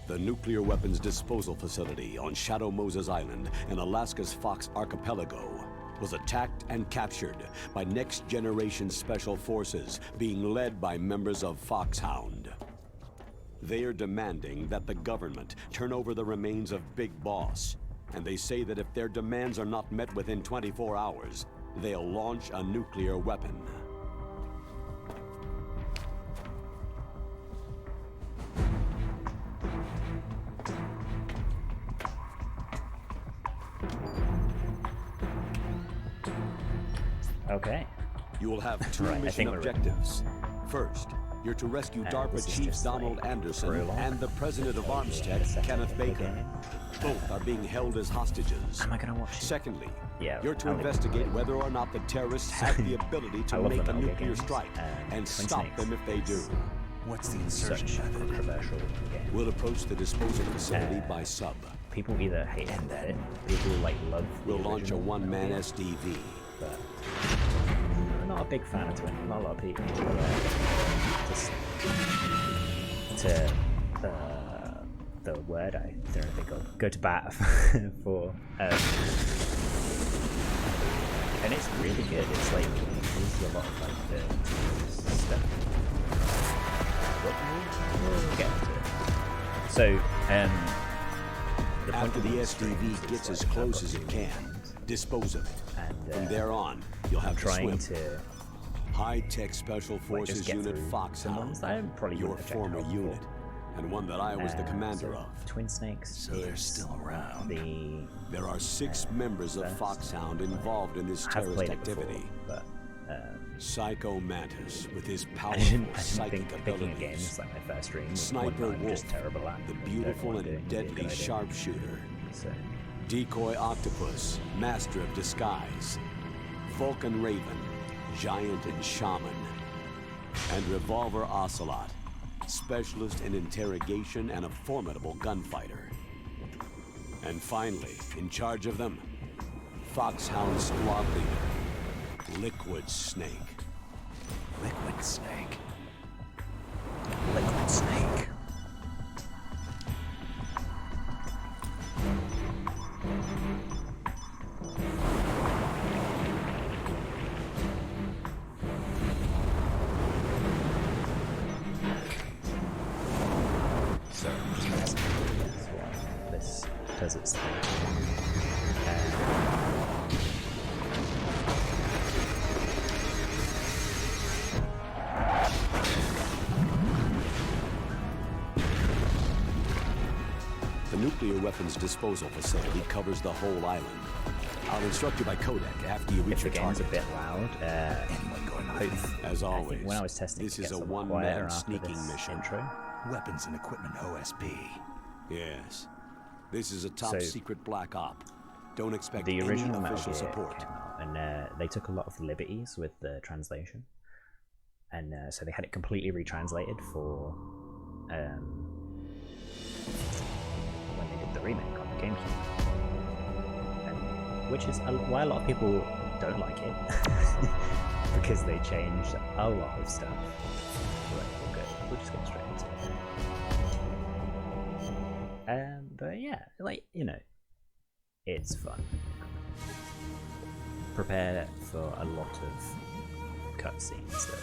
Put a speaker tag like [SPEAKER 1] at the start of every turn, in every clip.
[SPEAKER 1] The nuclear weapons disposal facility on Shadow Moses Island in Alaska's Fox Archipelago was attacked and captured by next-generation special forces being led by members of Foxhound. They are demanding that the government turn over the remains of Big Boss, and they say that if their demands are not met within 24 hours, they'll launch a nuclear weapon.
[SPEAKER 2] Okay.
[SPEAKER 1] You will have two mission objectives. First, you're to rescue DARPA Chief Donald Anderson and the President of Armstead, Kenneth Baker. Both are being held as hostages.
[SPEAKER 2] Am I gonna watch it?
[SPEAKER 1] Secondly,
[SPEAKER 2] Yeah,
[SPEAKER 1] you're to investigate whether or not the terrorists have the ability to make a nuclear strike and stop them if they do.
[SPEAKER 3] What's the insertion method?
[SPEAKER 2] Controversial game.
[SPEAKER 1] We'll approach the disposal facility by sub.
[SPEAKER 2] People either hate it, people like love.
[SPEAKER 1] We'll launch a one-man SDV.
[SPEAKER 2] But I'm not a big fan of Twin. Not a lot of people. Just to the word I don't know if they go to bat for. And it's really good. It's like it uses a lot of like the stuff. We'll get into it. So
[SPEAKER 1] after the SDV gets as close as it can, dispose of it. And from there on, you'll have to swim. High-tech Special Forces Unit Foxhound, your former unit, and one that I was the commander of.
[SPEAKER 2] Twin Snakes.
[SPEAKER 3] So they're still around.
[SPEAKER 1] There are 6 members of Foxhound involved in this terrorist activity. Psycho Mantis, with his powerful psychic abilities.
[SPEAKER 2] It's like my first stream.
[SPEAKER 1] Sniper Wolf,
[SPEAKER 2] just terrible at
[SPEAKER 1] the beautiful and deadly sharpshooter. Decoy Octopus, Master of Disguise. Vulcan Raven, Giant and Shaman. And Revolver Ocelot, Specialist in Interrogation and a formidable gunfighter. And finally, in charge of them, Foxhound Squad Leader, Liquid Snake.
[SPEAKER 3] Liquid Snake. Liquid Snake.
[SPEAKER 2] So this does its thing.
[SPEAKER 1] The nuclear weapons disposal facility covers the whole island. I'll instruct you by codec after you reach your target.
[SPEAKER 2] If the game's a bit loud,
[SPEAKER 3] Anyone going home?
[SPEAKER 1] As always,
[SPEAKER 2] when I was testing,
[SPEAKER 1] this is a one-man sneaking mission.
[SPEAKER 2] Intro.
[SPEAKER 3] Weapons and equipment OSP.
[SPEAKER 1] Yes. This is a top-secret black op. Don't expect
[SPEAKER 2] the original
[SPEAKER 1] any official support.
[SPEAKER 2] And they took a lot of liberties with the translation. And so they had it completely retranslated for when they did the remake on the GameCube. Which is why a lot of people don't like it. Because they changed a lot of stuff. We'll just get straight into it. But yeah, like, you know, it's fun. Prepare for a lot of cutscenes though.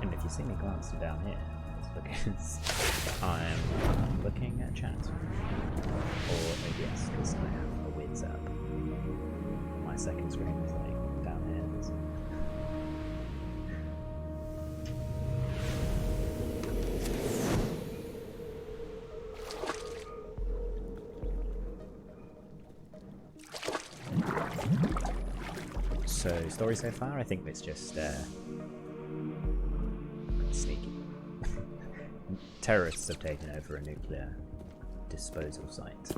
[SPEAKER 2] And if you see me glancing down here, it's because I'm looking at chat. Or maybe it's because I have a weird setup. My second screen is like down here. So, story so far, I think it's just sneaky. Terrorists have taken over a nuclear disposal site.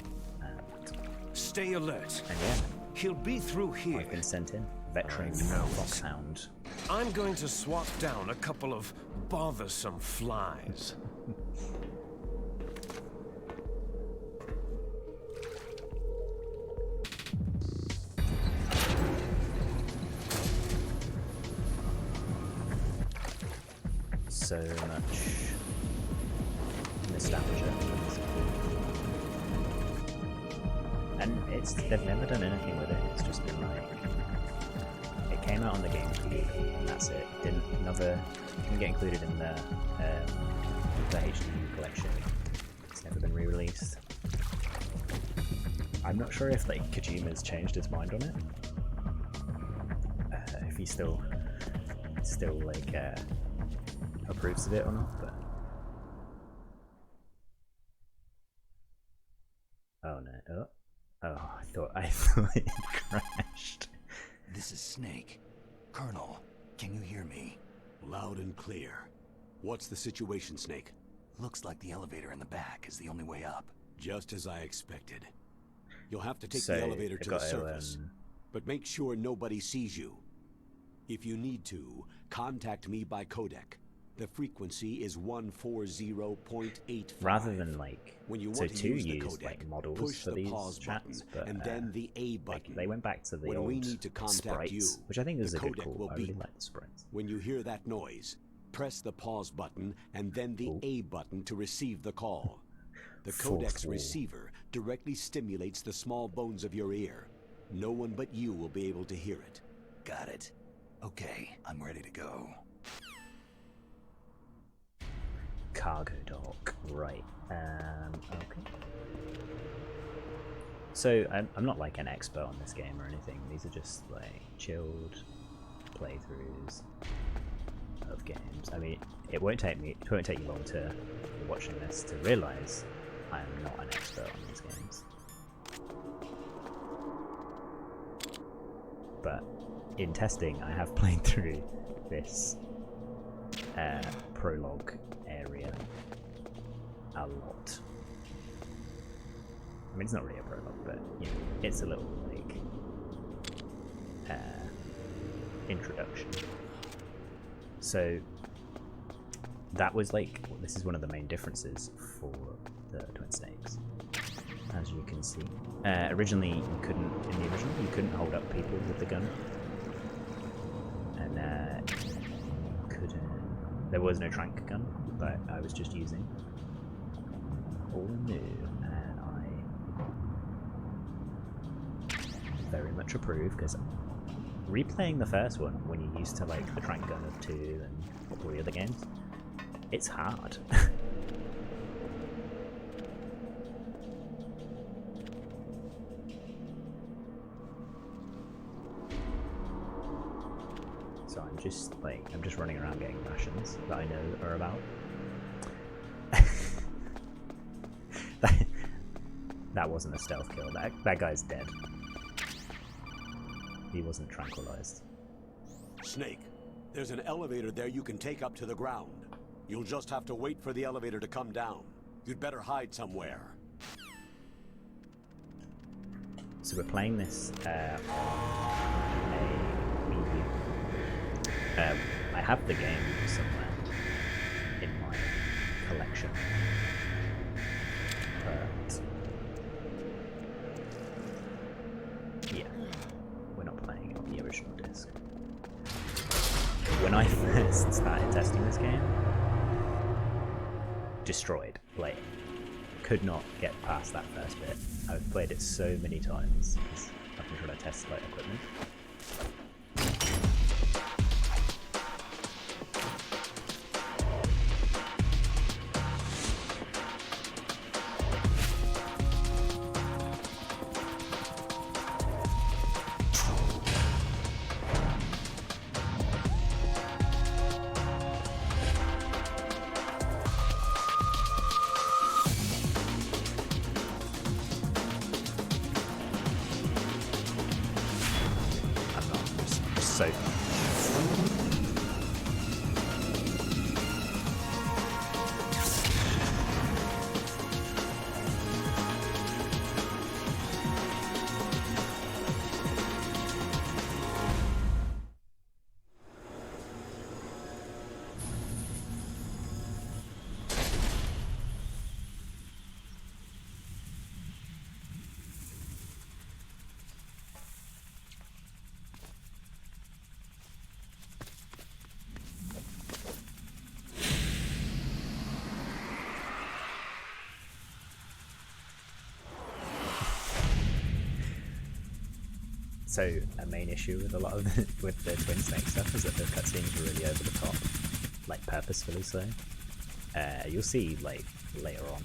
[SPEAKER 4] Stay alert.
[SPEAKER 2] And yeah,
[SPEAKER 4] He'll be through here.
[SPEAKER 2] I've been sent in. Veteran Foxhound.
[SPEAKER 4] I'm going to swat down a couple of bothersome flies.
[SPEAKER 2] so much nostalgia. And they've never done anything with it. It's just been like, it came out on the GameCube, and that's it. Didn't get included in the HD collection. It's never been re-released. I'm not sure if like Kojima's changed his mind on it. If he still like approves of it or not, but oh no! Oh, I thought it crashed.
[SPEAKER 3] This is Snake. Colonel, can you hear me?
[SPEAKER 1] Loud and clear. What's the situation, Snake?
[SPEAKER 3] Looks like the elevator in the back is the only way up.
[SPEAKER 1] Just as I expected. You'll have to take
[SPEAKER 2] So,
[SPEAKER 1] the elevator to the
[SPEAKER 2] I got
[SPEAKER 1] surface, but make sure nobody sees you. If you need to, contact me by codec. The frequency is 140.85.
[SPEAKER 2] Rather than like,
[SPEAKER 1] when you
[SPEAKER 2] so
[SPEAKER 1] want to
[SPEAKER 2] two
[SPEAKER 1] use the
[SPEAKER 2] used
[SPEAKER 1] codec,
[SPEAKER 2] like models
[SPEAKER 1] push
[SPEAKER 2] for
[SPEAKER 1] the
[SPEAKER 2] these
[SPEAKER 1] pause
[SPEAKER 2] chats,
[SPEAKER 1] button
[SPEAKER 2] but
[SPEAKER 1] and then the A button.
[SPEAKER 2] like, they went back to the
[SPEAKER 1] when
[SPEAKER 2] old
[SPEAKER 1] we need to contact
[SPEAKER 2] sprites,
[SPEAKER 1] you,
[SPEAKER 2] which I think is
[SPEAKER 1] the
[SPEAKER 2] a good
[SPEAKER 1] codec
[SPEAKER 2] call.
[SPEAKER 1] will
[SPEAKER 2] I really
[SPEAKER 1] beep.
[SPEAKER 2] like the sprites.
[SPEAKER 1] When you hear that noise, press the pause button and then the A button to receive the call. The codec's receiver directly stimulates the small bones of your ear. No one but you will be able to hear it.
[SPEAKER 3] Got it. Okay, I'm ready to go.
[SPEAKER 2] Cargo dock, right? Okay. So I'm not like an expert on this game or anything. These are just like chilled playthroughs of games. I mean, it won't take you long to watching this to realize I am not an expert on these games. But in testing, I have played through this prologue area a lot. I mean, it's not really a prologue, but you know, it's a little like introduction. So that was like, this is one of the main differences for the Twin Snakes, as you can see. Originally, you couldn't hold up people with the gun, and there was no trank gun, but I was just using all new, and I very much approve, because replaying the first one when you're used to like the trank gun of 2 and all the other games, it's hard. So I'm just running around getting rations that I know are about. That wasn't a stealth kill. That guy's dead. He wasn't tranquilized.
[SPEAKER 1] Snake, there's an elevator there you can take up to the ground. You'll just have to wait for the elevator to come down. You'd better hide somewhere.
[SPEAKER 2] So we're playing this on a Wii U. I have the game somewhere in my collection, but yeah, we're not playing it on the original disc. When I first started testing this game, destroyed. Like, could not get past that first bit. I've played it so many times because I've been trying to test like equipment. So So a main issue with a lot of with the Twin Snake stuff is that the cutscenes are really over the top, like purposefully so. You'll see like later on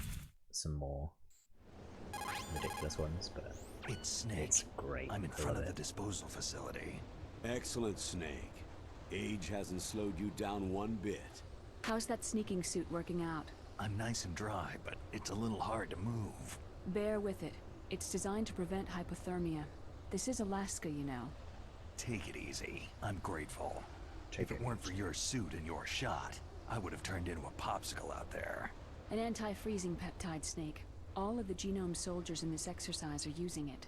[SPEAKER 2] some more ridiculous ones, but
[SPEAKER 3] It's Snake.
[SPEAKER 2] it's great.
[SPEAKER 3] I'm in
[SPEAKER 2] I
[SPEAKER 3] front
[SPEAKER 2] love
[SPEAKER 3] of the
[SPEAKER 2] it.
[SPEAKER 3] disposal facility.
[SPEAKER 1] Excellent, Snake. Age hasn't slowed you down one bit.
[SPEAKER 5] How's that sneaking suit working out?
[SPEAKER 3] I'm nice and dry, but it's a little hard to move.
[SPEAKER 5] Bear with it. It's designed to prevent hypothermia. This is Alaska, you know.
[SPEAKER 3] Take it easy. I'm grateful.
[SPEAKER 2] Take
[SPEAKER 3] If it
[SPEAKER 2] it
[SPEAKER 3] weren't for your suit and your shot, I would have turned into a popsicle out there.
[SPEAKER 5] An anti-freezing peptide, Snake. All of the genome soldiers in this exercise are using it.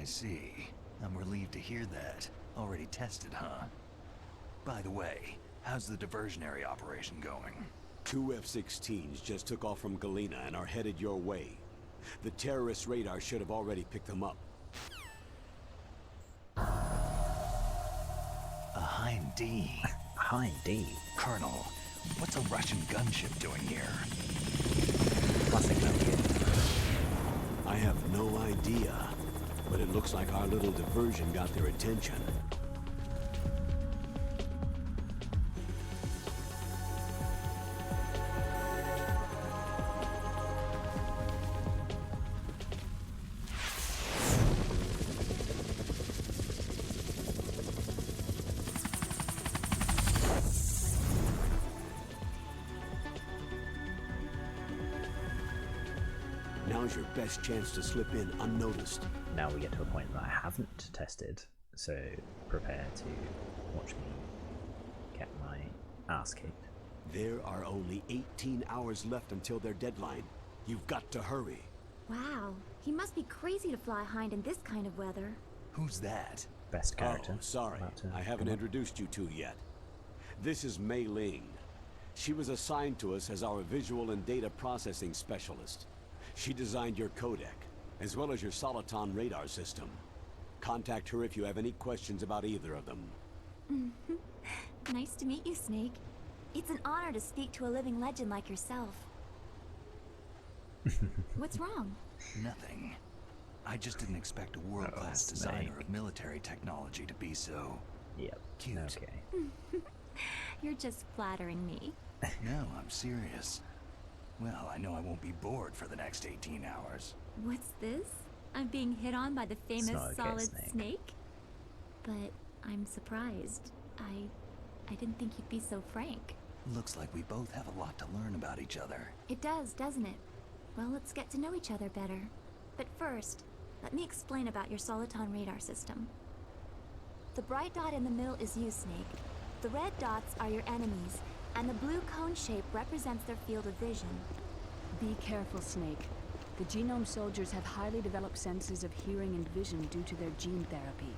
[SPEAKER 3] I see. I'm relieved to hear that. Already tested, huh? By the way, how's the diversionary operation going?
[SPEAKER 1] 2 F-16s just took off from Galena and are headed your way. The terrorist radar should have already picked them up.
[SPEAKER 3] A Hind D.
[SPEAKER 2] Hi, D.
[SPEAKER 3] Colonel, what's a Russian gunship doing here?
[SPEAKER 2] Classic Metal Gear.
[SPEAKER 1] I have no idea, but it looks like our little diversion got their attention. Now's your best chance to slip in unnoticed.
[SPEAKER 2] Now we get to a point that I haven't tested, so prepare to watch me get my ass kicked.
[SPEAKER 1] There are only 18 hours left until their deadline. You've got to hurry.
[SPEAKER 6] Wow, he must be crazy to fly Hind in this kind of weather.
[SPEAKER 3] Who's that?
[SPEAKER 2] Best character.
[SPEAKER 1] Oh, sorry.
[SPEAKER 2] about to
[SPEAKER 1] I haven't
[SPEAKER 2] come up.
[SPEAKER 1] introduced you to yet. This is Mei Ling. She was assigned to us as our visual and data processing specialist. She designed your codec, as well as your Soliton radar system. Contact her if you have any questions about either of them.
[SPEAKER 6] Nice to meet you, Snake. It's an honor to speak to a living legend like yourself. What's wrong?
[SPEAKER 3] Nothing. I just didn't expect a world-class
[SPEAKER 2] Oh,
[SPEAKER 3] designer
[SPEAKER 2] Snake.
[SPEAKER 3] of military technology to be so...
[SPEAKER 2] Yep.
[SPEAKER 3] Cute.
[SPEAKER 2] Okay.
[SPEAKER 6] You're just flattering me.
[SPEAKER 3] No, I'm serious. Well, I know I won't be bored for the next 18 hours.
[SPEAKER 6] What's this? I'm being hit on by the famous
[SPEAKER 2] not okay,
[SPEAKER 6] Solid
[SPEAKER 2] Snake.
[SPEAKER 6] Snake? But I'm surprised. I didn't think you'd be so frank.
[SPEAKER 3] Looks like we both have a lot to learn about each other.
[SPEAKER 6] It does, doesn't it? Well, let's get to know each other better. But first, let me explain about your Soliton radar system. The bright dot in the middle is you, Snake. The red dots are your enemies, and the blue cone shape represents their field of vision.
[SPEAKER 5] Be careful, Snake. The genome soldiers have highly developed senses of hearing and vision due to their gene therapy.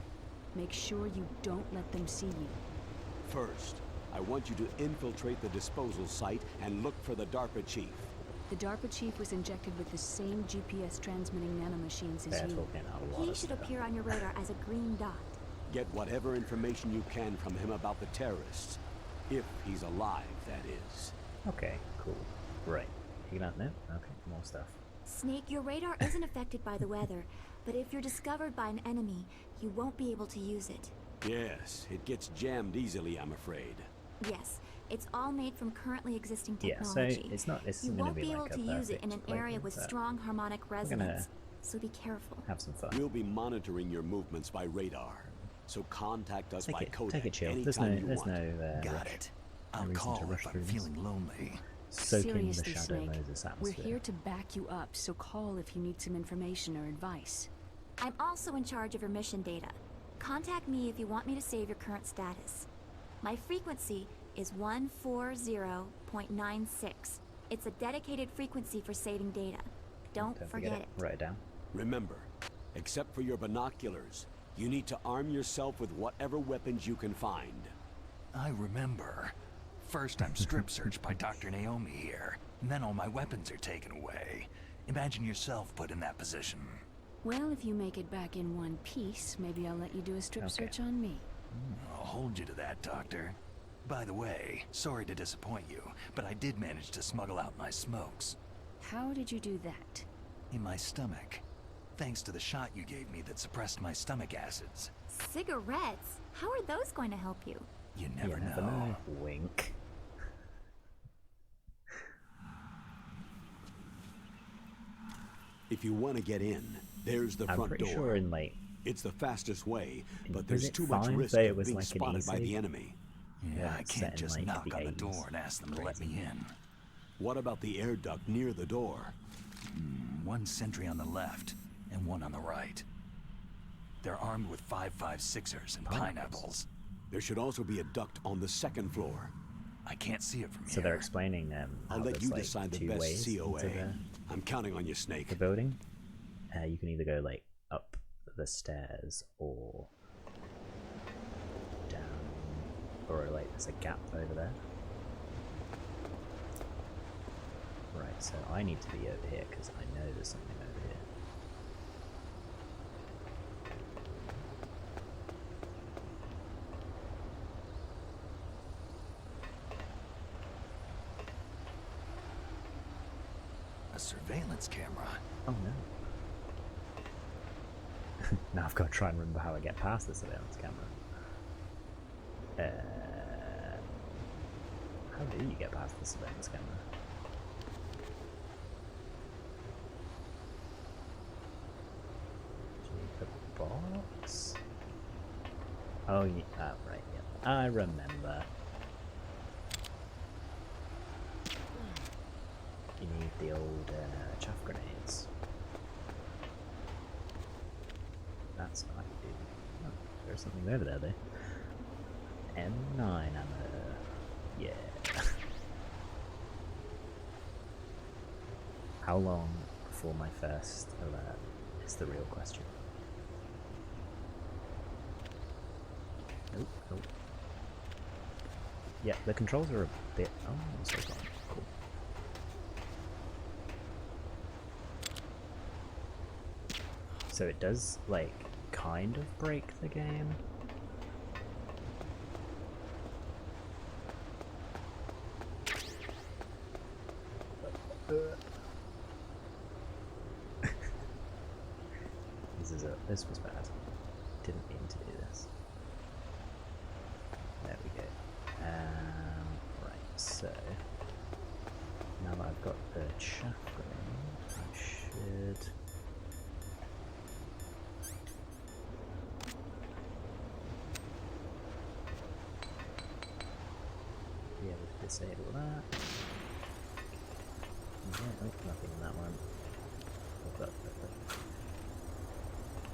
[SPEAKER 5] Make sure you don't let them see you.
[SPEAKER 1] First, I want you to infiltrate the disposal site and look for the DARPA chief.
[SPEAKER 5] The DARPA chief was injected with the same GPS transmitting nanomachines as
[SPEAKER 2] They're
[SPEAKER 5] you.
[SPEAKER 2] talking a lot
[SPEAKER 6] He
[SPEAKER 2] of
[SPEAKER 6] should
[SPEAKER 2] stuff.
[SPEAKER 6] appear on your radar as a green dot.
[SPEAKER 1] Get whatever information you can from him about the terrorists. If he's alive, that is.
[SPEAKER 2] Okay, cool. Right. You don't know? Okay, more stuff.
[SPEAKER 6] Snake, your radar isn't affected by the weather, but if you're discovered by an enemy, you won't be able to use it.
[SPEAKER 1] Yes, it gets jammed easily, I'm afraid.
[SPEAKER 6] Yes, it's all made from currently existing
[SPEAKER 2] Yeah, so
[SPEAKER 6] technology.
[SPEAKER 2] it's not. It's
[SPEAKER 6] You
[SPEAKER 2] going to
[SPEAKER 6] won't
[SPEAKER 2] be
[SPEAKER 6] be able
[SPEAKER 2] like a
[SPEAKER 6] to use it in
[SPEAKER 2] perfect
[SPEAKER 6] an area
[SPEAKER 2] playthrough,
[SPEAKER 6] with
[SPEAKER 2] but
[SPEAKER 6] strong harmonic
[SPEAKER 2] gonna
[SPEAKER 6] resonance, so be careful.
[SPEAKER 2] have some fun.
[SPEAKER 1] We'll be monitoring your movements by radar, so contact us by codec
[SPEAKER 2] Take it chill.
[SPEAKER 1] anytime you
[SPEAKER 2] There's
[SPEAKER 1] want.
[SPEAKER 2] no
[SPEAKER 3] Got
[SPEAKER 2] rush.
[SPEAKER 3] it.
[SPEAKER 2] No
[SPEAKER 3] I'll
[SPEAKER 2] reason
[SPEAKER 3] call
[SPEAKER 2] to rush
[SPEAKER 3] if I'm
[SPEAKER 2] through this.
[SPEAKER 3] feeling lonely.
[SPEAKER 2] Soaking the
[SPEAKER 5] Seriously,
[SPEAKER 2] Shadow
[SPEAKER 5] Snake.
[SPEAKER 2] Moses
[SPEAKER 5] We're
[SPEAKER 2] atmosphere.
[SPEAKER 5] here to back you up, so call if you need some information or advice.
[SPEAKER 6] I'm also in charge of your mission data. Contact me if you want me to save your current status. My frequency is 140.96. It's a dedicated frequency for saving data. Don't forget it.
[SPEAKER 2] Write it down.
[SPEAKER 1] Remember, except for your binoculars, you need to arm yourself with whatever weapons you can find.
[SPEAKER 3] I remember. First I'm strip searched by Dr. Naomi here, and then all my weapons are taken away. Imagine yourself put in that position.
[SPEAKER 5] Well, if you make it back in one piece, maybe I'll let you do a strip
[SPEAKER 2] Okay.
[SPEAKER 5] search on me.
[SPEAKER 3] I'll hold you to that, Doctor. By the way, sorry to disappoint you, but I did manage to smuggle out my smokes.
[SPEAKER 5] How did you do that?
[SPEAKER 3] In my stomach. Thanks to the shot you gave me that suppressed my stomach acids.
[SPEAKER 6] Cigarettes? How are those going to help you?
[SPEAKER 3] You
[SPEAKER 2] You
[SPEAKER 3] never
[SPEAKER 2] never
[SPEAKER 3] know.
[SPEAKER 2] know. Wink.
[SPEAKER 1] If you want to get in, there's the
[SPEAKER 2] I'm
[SPEAKER 1] front
[SPEAKER 2] pretty
[SPEAKER 1] door.
[SPEAKER 2] sure in like
[SPEAKER 1] It's the fastest way, but
[SPEAKER 2] was
[SPEAKER 1] there's
[SPEAKER 2] it
[SPEAKER 1] too much
[SPEAKER 2] 5
[SPEAKER 1] risk
[SPEAKER 2] that it
[SPEAKER 1] of
[SPEAKER 2] was
[SPEAKER 1] being
[SPEAKER 2] like an
[SPEAKER 1] spotted by
[SPEAKER 2] easy?
[SPEAKER 1] the enemy.
[SPEAKER 3] Yeah, I
[SPEAKER 2] it's
[SPEAKER 3] can't
[SPEAKER 2] set in,
[SPEAKER 3] just
[SPEAKER 2] like,
[SPEAKER 3] knock
[SPEAKER 2] the
[SPEAKER 3] on the
[SPEAKER 2] 80s.
[SPEAKER 3] door and ask them to let me in.
[SPEAKER 1] What about the air duct near the door?
[SPEAKER 3] One sentry on the left and one on the right. They're armed with 5.56ers and pineapples.
[SPEAKER 1] There should also be a duct on the second floor.
[SPEAKER 3] I can't see it from
[SPEAKER 2] So
[SPEAKER 3] here.
[SPEAKER 2] they're explaining
[SPEAKER 1] I'll
[SPEAKER 2] how
[SPEAKER 1] let
[SPEAKER 2] there's
[SPEAKER 1] you
[SPEAKER 2] like
[SPEAKER 1] decide the
[SPEAKER 2] 2
[SPEAKER 1] best
[SPEAKER 2] ways
[SPEAKER 1] COA.
[SPEAKER 2] into
[SPEAKER 1] I'm counting on you, Snake.
[SPEAKER 2] the building. You can either go like up the stairs or down, or like there's a gap over there. Right, so I need to be over here because I know there's something over here.
[SPEAKER 3] A surveillance camera.
[SPEAKER 2] Oh no. Now I've got to try and remember how I get past the surveillance camera. How do you get past the surveillance camera? Do you need the box? Oh, yeah, right, yeah. I remember. You need the old chaff grenades. That's what I do. Oh, there's something over there, though. M9 ammo. Yeah. How long before my first alert is the real question. Nope, nope. Yeah, the controls are a bit... Oh, so far. Cool. So it does, like, kind of break the game. This was bad. Didn't mean to do this. There we go. Right, so now that I've got the chaff grenade, I should be able to disable that. Yeah, oh, nothing in that one.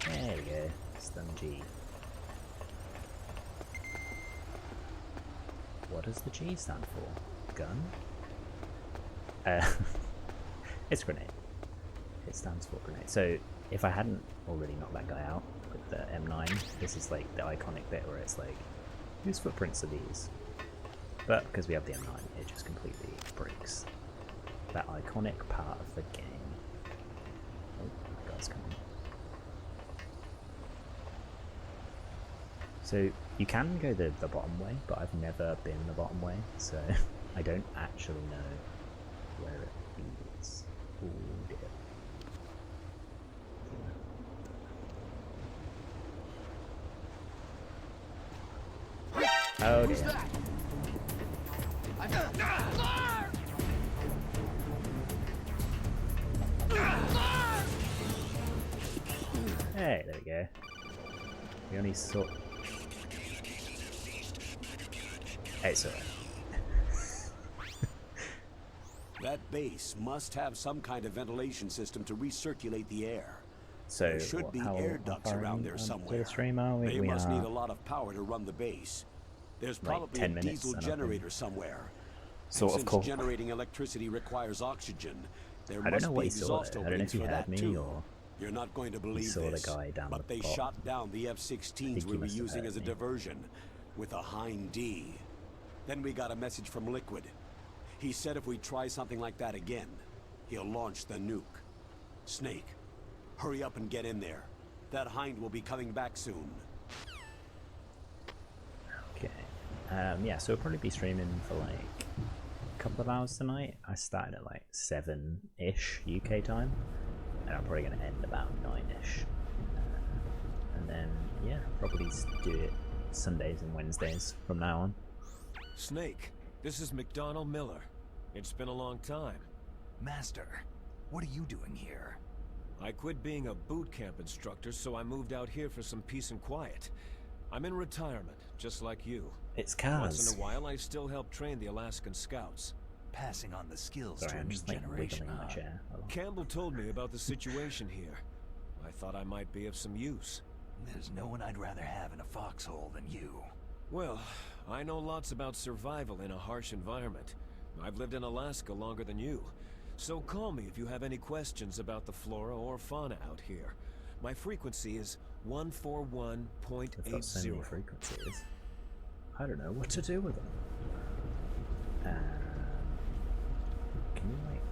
[SPEAKER 2] There we go. Stun G. What does the G stand for? Gun? It's grenade. It stands for grenade. So if I hadn't already knocked that guy out with the M9, this is like the iconic bit where it's like, whose footprints are these? But because we have the M9, it just completely breaks that iconic part of the game. Oh, that guy's coming. So you can go the bottom way, but I've never been the bottom way, so I don't actually know where it leads. Oh dear. Oh dear. Hey, there we go. We only saw... Hey, so...
[SPEAKER 1] That base must have some kind of ventilation system to recirculate the air.
[SPEAKER 2] So,
[SPEAKER 1] There should be air ducts around there somewhere. They must need a lot of power to run the base. There's
[SPEAKER 2] like
[SPEAKER 1] probably
[SPEAKER 2] 10
[SPEAKER 1] a
[SPEAKER 2] minutes
[SPEAKER 1] diesel
[SPEAKER 2] and I've been
[SPEAKER 1] generator somewhere.
[SPEAKER 2] sort
[SPEAKER 1] And
[SPEAKER 2] of
[SPEAKER 1] since
[SPEAKER 2] cold.
[SPEAKER 1] generating electricity requires oxygen, there
[SPEAKER 2] I don't
[SPEAKER 1] must
[SPEAKER 2] know
[SPEAKER 1] be
[SPEAKER 2] what he saw
[SPEAKER 1] exhaust
[SPEAKER 2] though. I don't know if
[SPEAKER 1] openings
[SPEAKER 2] he
[SPEAKER 1] for
[SPEAKER 2] heard
[SPEAKER 1] that
[SPEAKER 2] me
[SPEAKER 1] too.
[SPEAKER 2] or
[SPEAKER 1] You're not going to believe
[SPEAKER 2] saw the
[SPEAKER 1] this,
[SPEAKER 2] guy down
[SPEAKER 1] but
[SPEAKER 2] the
[SPEAKER 1] they
[SPEAKER 2] bottom.
[SPEAKER 1] shot down the
[SPEAKER 2] I
[SPEAKER 1] F-16s
[SPEAKER 2] think
[SPEAKER 1] we
[SPEAKER 2] he
[SPEAKER 1] were
[SPEAKER 2] must have
[SPEAKER 1] using
[SPEAKER 2] heard
[SPEAKER 1] as a
[SPEAKER 2] me.
[SPEAKER 1] diversion with a Hind D. Then we got a message from Liquid. He said if we try something like that again, he'll launch the nuke. Snake, hurry up and get in there. That Hind will be coming back soon.
[SPEAKER 2] Okay. Yeah, so we'll probably be streaming for like a couple of hours tonight. I started at like 7-ish UK time, and I'm probably going to end about 9-ish. And And then, yeah, probably do it Sundays and Wednesdays from now on.
[SPEAKER 4] Snake, this is McDonald Miller. It's been a long time.
[SPEAKER 3] Master, what are you doing here?
[SPEAKER 4] I quit being a boot camp instructor, so I moved out here for some peace and quiet. I'm in retirement, just like you.
[SPEAKER 2] It's Kaz.
[SPEAKER 4] Once in a while, I still help train the Alaskan Scouts.
[SPEAKER 3] Passing on the skills
[SPEAKER 2] Sorry,
[SPEAKER 3] to a
[SPEAKER 2] I'm
[SPEAKER 3] new
[SPEAKER 2] just like
[SPEAKER 3] generation,
[SPEAKER 2] wiggling my
[SPEAKER 3] huh?
[SPEAKER 2] chair. a lot.
[SPEAKER 4] Campbell told me about the situation here. I thought I might be of some use.
[SPEAKER 3] There's no one I'd rather have in a foxhole than you.
[SPEAKER 4] Well, I know lots about survival in a harsh environment. I've lived in Alaska longer than you. So call me if you have any questions about the flora or fauna out here. My frequency is
[SPEAKER 2] I've got so many
[SPEAKER 4] 141.80.
[SPEAKER 2] frequencies. I don't know what to do with them. Can you like...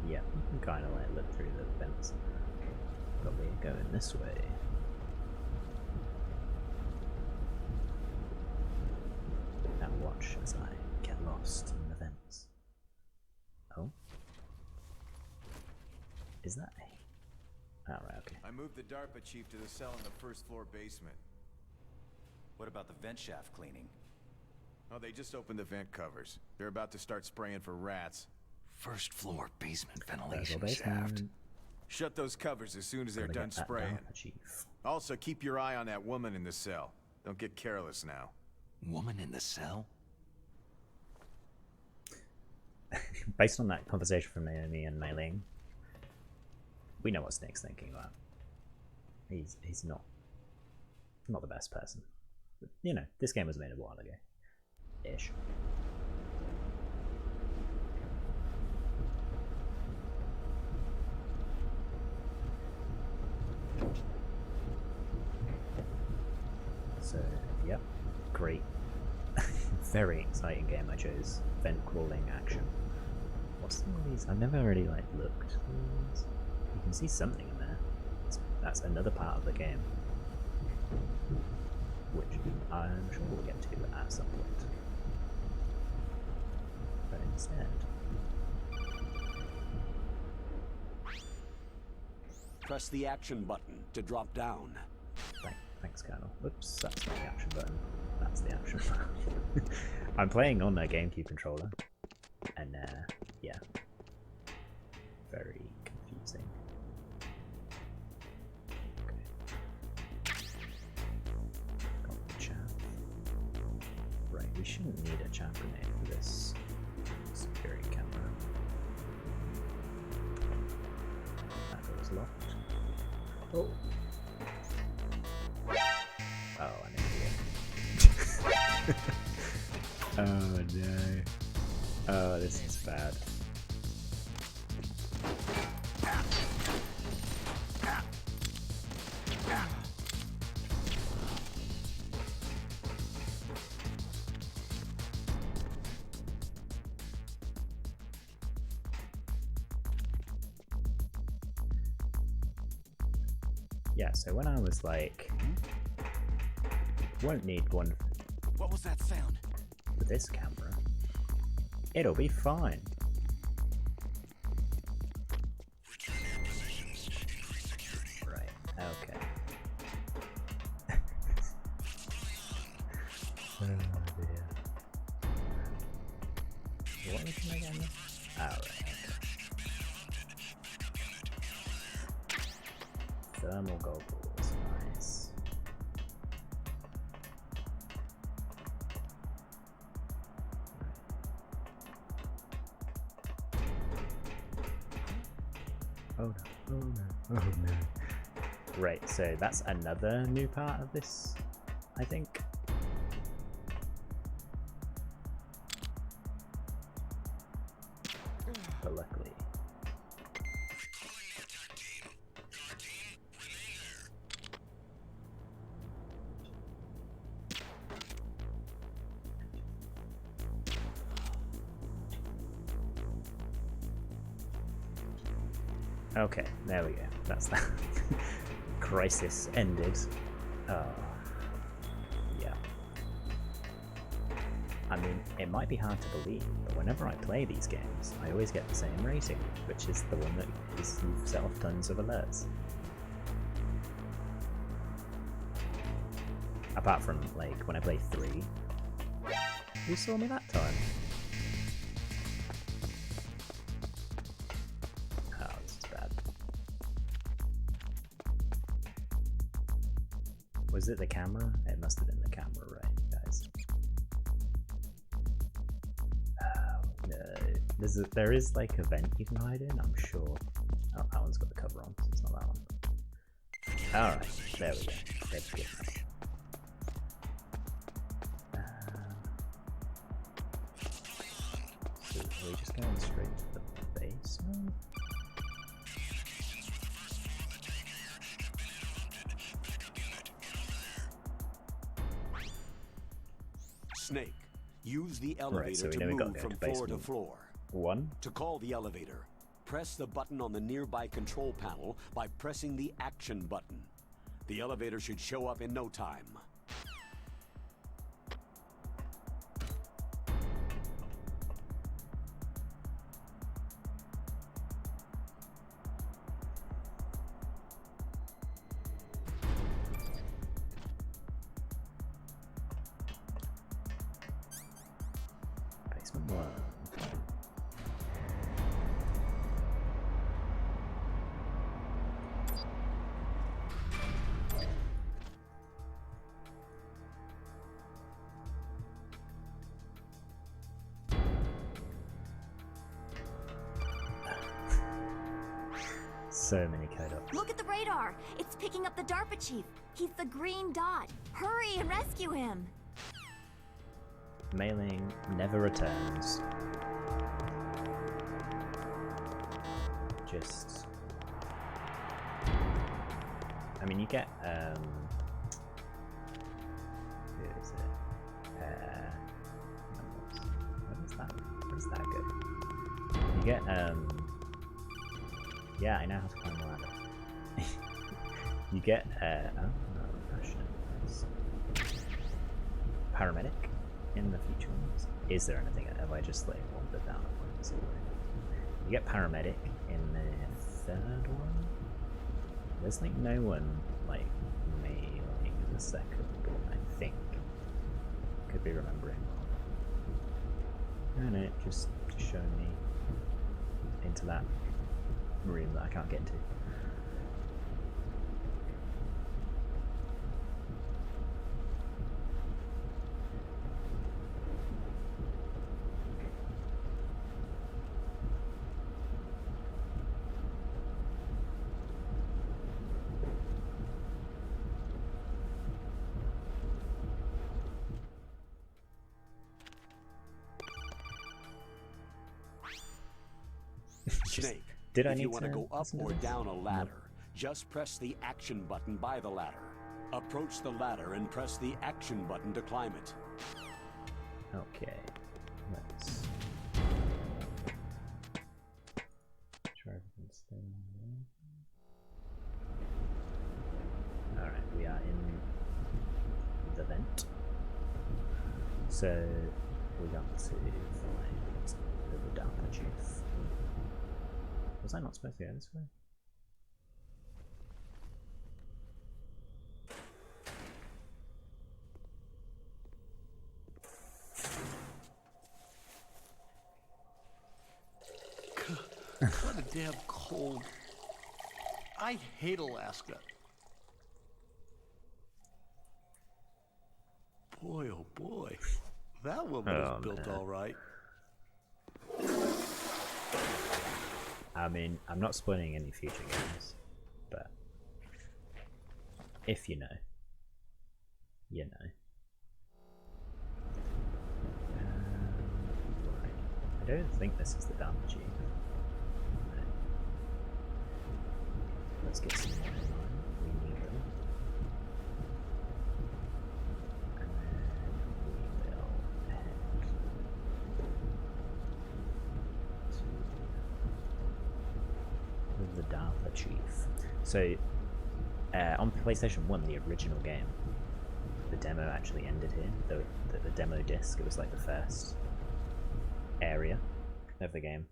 [SPEAKER 2] Yeah, you can kind of like look through the vents. But we're going this way. Now watch as I get lost in the vents. Oh? Is that a... Oh, right, okay.
[SPEAKER 7] I moved the DARPA chief to the cell in the first floor basement.
[SPEAKER 8] What about the vent shaft cleaning?
[SPEAKER 7] Oh, they just opened the vent covers. They're about to start spraying for rats.
[SPEAKER 3] First floor basement
[SPEAKER 2] Revolver
[SPEAKER 3] ventilation
[SPEAKER 2] Ocelot.
[SPEAKER 3] shaft.
[SPEAKER 7] Shut those covers as soon as they're
[SPEAKER 2] Gotta
[SPEAKER 7] done
[SPEAKER 2] get that
[SPEAKER 7] spraying.
[SPEAKER 2] DARPA chief.
[SPEAKER 7] Also, keep your eye on that woman in the cell. Don't get careless now.
[SPEAKER 3] Woman in the cell?
[SPEAKER 2] Based on that conversation from Naomi and Mei Ling, we know what Snake's thinking about. He's not the best person. But, you know, this game was made a while ago. Ish. So, yep, great. Very exciting game I chose. Vent crawling action. What's some of these? I've never really like looked. You can see something in there. That's another part of the game, which I'm sure we'll get to at some point. But instead,
[SPEAKER 1] Press the action button to drop down.
[SPEAKER 2] thanks, Colonel. Oops, that's not the action button. That's the action button. I'm playing on a GameCube controller, and yeah, very confusing. Okay. Got the chaff. Right, we shouldn't need a chaff grenade for this security camera. That door's locked. Oh. Oh, an idiot. Oh no. Oh, this is bad. Yeah, so when I was like, won't need one
[SPEAKER 8] What was that sound?
[SPEAKER 2] for this camera, it'll be fine. Right, okay. Oh dear. What was the name? Alright, okay. Thermal goggles, nice. Oh no, oh no, oh no. Right, so that's another new part of this, I think. But luckily. Okay, there we go. That's that. Crisis ended. Oh, yeah. I mean, it might be hard to believe, but whenever I play these games, I always get the same rating, which is the one that is you've set off tons of alerts. Apart from, like, when I play 3. You saw me that time. Oh, this is bad. Was it the camera? It must have been the camera, right, guys? Oh, no. There is, like, a vent you can hide in, I'm sure. Oh, that one's got the cover on, so it's not that one. Alright, there we go. That's good. So are we just going straight to the basement?
[SPEAKER 1] Snake, use the elevator
[SPEAKER 2] so we
[SPEAKER 1] to
[SPEAKER 2] know we gotta
[SPEAKER 1] move
[SPEAKER 2] go
[SPEAKER 1] from
[SPEAKER 2] to
[SPEAKER 1] floor to
[SPEAKER 2] basement.
[SPEAKER 1] floor.
[SPEAKER 2] 1.
[SPEAKER 1] To call the elevator, press the button on the nearby control panel by pressing the action button. The elevator should show up in no time.
[SPEAKER 2] Basement 1. So many code up.
[SPEAKER 6] Look at the radar! It's picking up the DARPA chief! He's the green dot! Hurry and rescue him!
[SPEAKER 2] Mailing never returns. Just... I mean, you get, who is it? Where does that go? You get, yeah, I know how to climb the ladder. You get, paramedic in the future ones. Is there anything? Have I just like wandered down a point somewhere? You get paramedic in the 3rd one. There's like no one like mailing the 2nd one, I think. Could be remembering. No, no, just show me into that room that I can't get into.
[SPEAKER 1] Snake,
[SPEAKER 2] Did I
[SPEAKER 1] if
[SPEAKER 2] need
[SPEAKER 1] you want to go up
[SPEAKER 2] listen to
[SPEAKER 1] or
[SPEAKER 2] this?
[SPEAKER 1] down a ladder, just press the action button by the ladder. Approach the ladder and press the action button to climb it.
[SPEAKER 2] Okay, let's try everything's staying there. Alright, we are in the vent. So we got to find the DARPA chief. Was I not supposed to go this way?
[SPEAKER 9] What a damn cold. I hate Alaska. Boy, oh boy. That woman is built all right.
[SPEAKER 2] I mean, I'm not spoiling any future games, but if you know, you know. Right. I don't think this is the DARPA chief. No. Let's get some more in line. We need them. And then we will head to the DARPA chief. So, on PlayStation 1, the original game, the demo actually ended here. The demo disc, it was like the first area of the game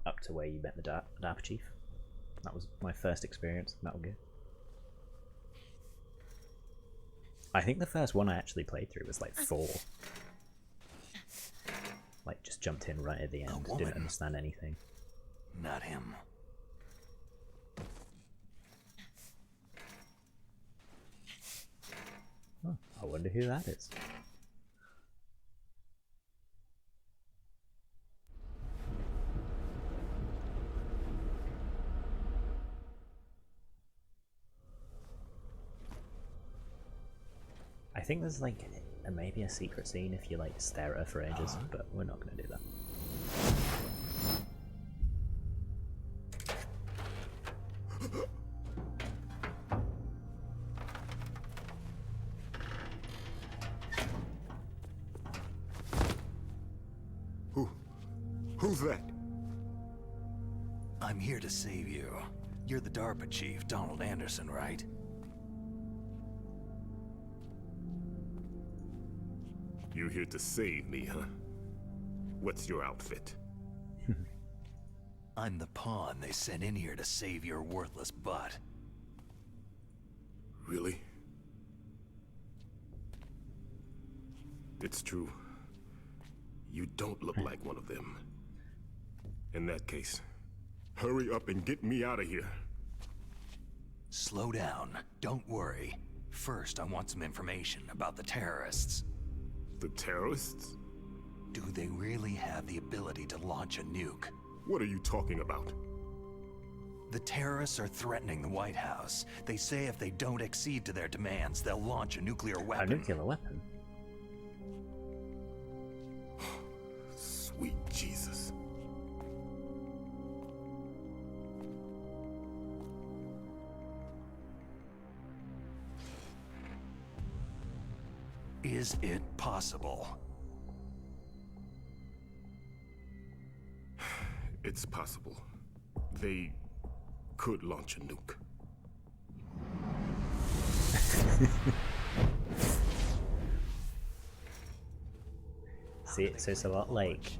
[SPEAKER 2] up to where you met the DARPA chief. That was my first experience with Metal Gear. I think the first one I actually played through was like 4. Like, just jumped in right at the end, didn't understand anything.
[SPEAKER 3] Not him.
[SPEAKER 2] Oh, I wonder who that is. I think there's like maybe a secret scene if you like stare at her for ages, but we're not going to do that.
[SPEAKER 10] Who's that?
[SPEAKER 3] I'm here to save you. You're the DARPA chief, Donald Anderson, right?
[SPEAKER 10] You here to save me, huh? What's your outfit?
[SPEAKER 3] I'm the pawn they sent in here to save your worthless butt.
[SPEAKER 10] Really? It's true. You don't look like one of them. In that case, hurry up and get me out of here.
[SPEAKER 3] Slow down. Don't worry. First, I want some information about the terrorists.
[SPEAKER 10] The terrorists?
[SPEAKER 3] Do they really have the ability to launch a nuke?
[SPEAKER 10] What are you talking about?
[SPEAKER 3] The terrorists are threatening the White House. They say if they don't accede to their demands, they'll launch a nuclear weapon.
[SPEAKER 2] A nuclear weapon?
[SPEAKER 10] Sweet Jesus.
[SPEAKER 3] Is it possible?
[SPEAKER 10] It's possible. They could launch a nuke.
[SPEAKER 2] See, so it's a lot like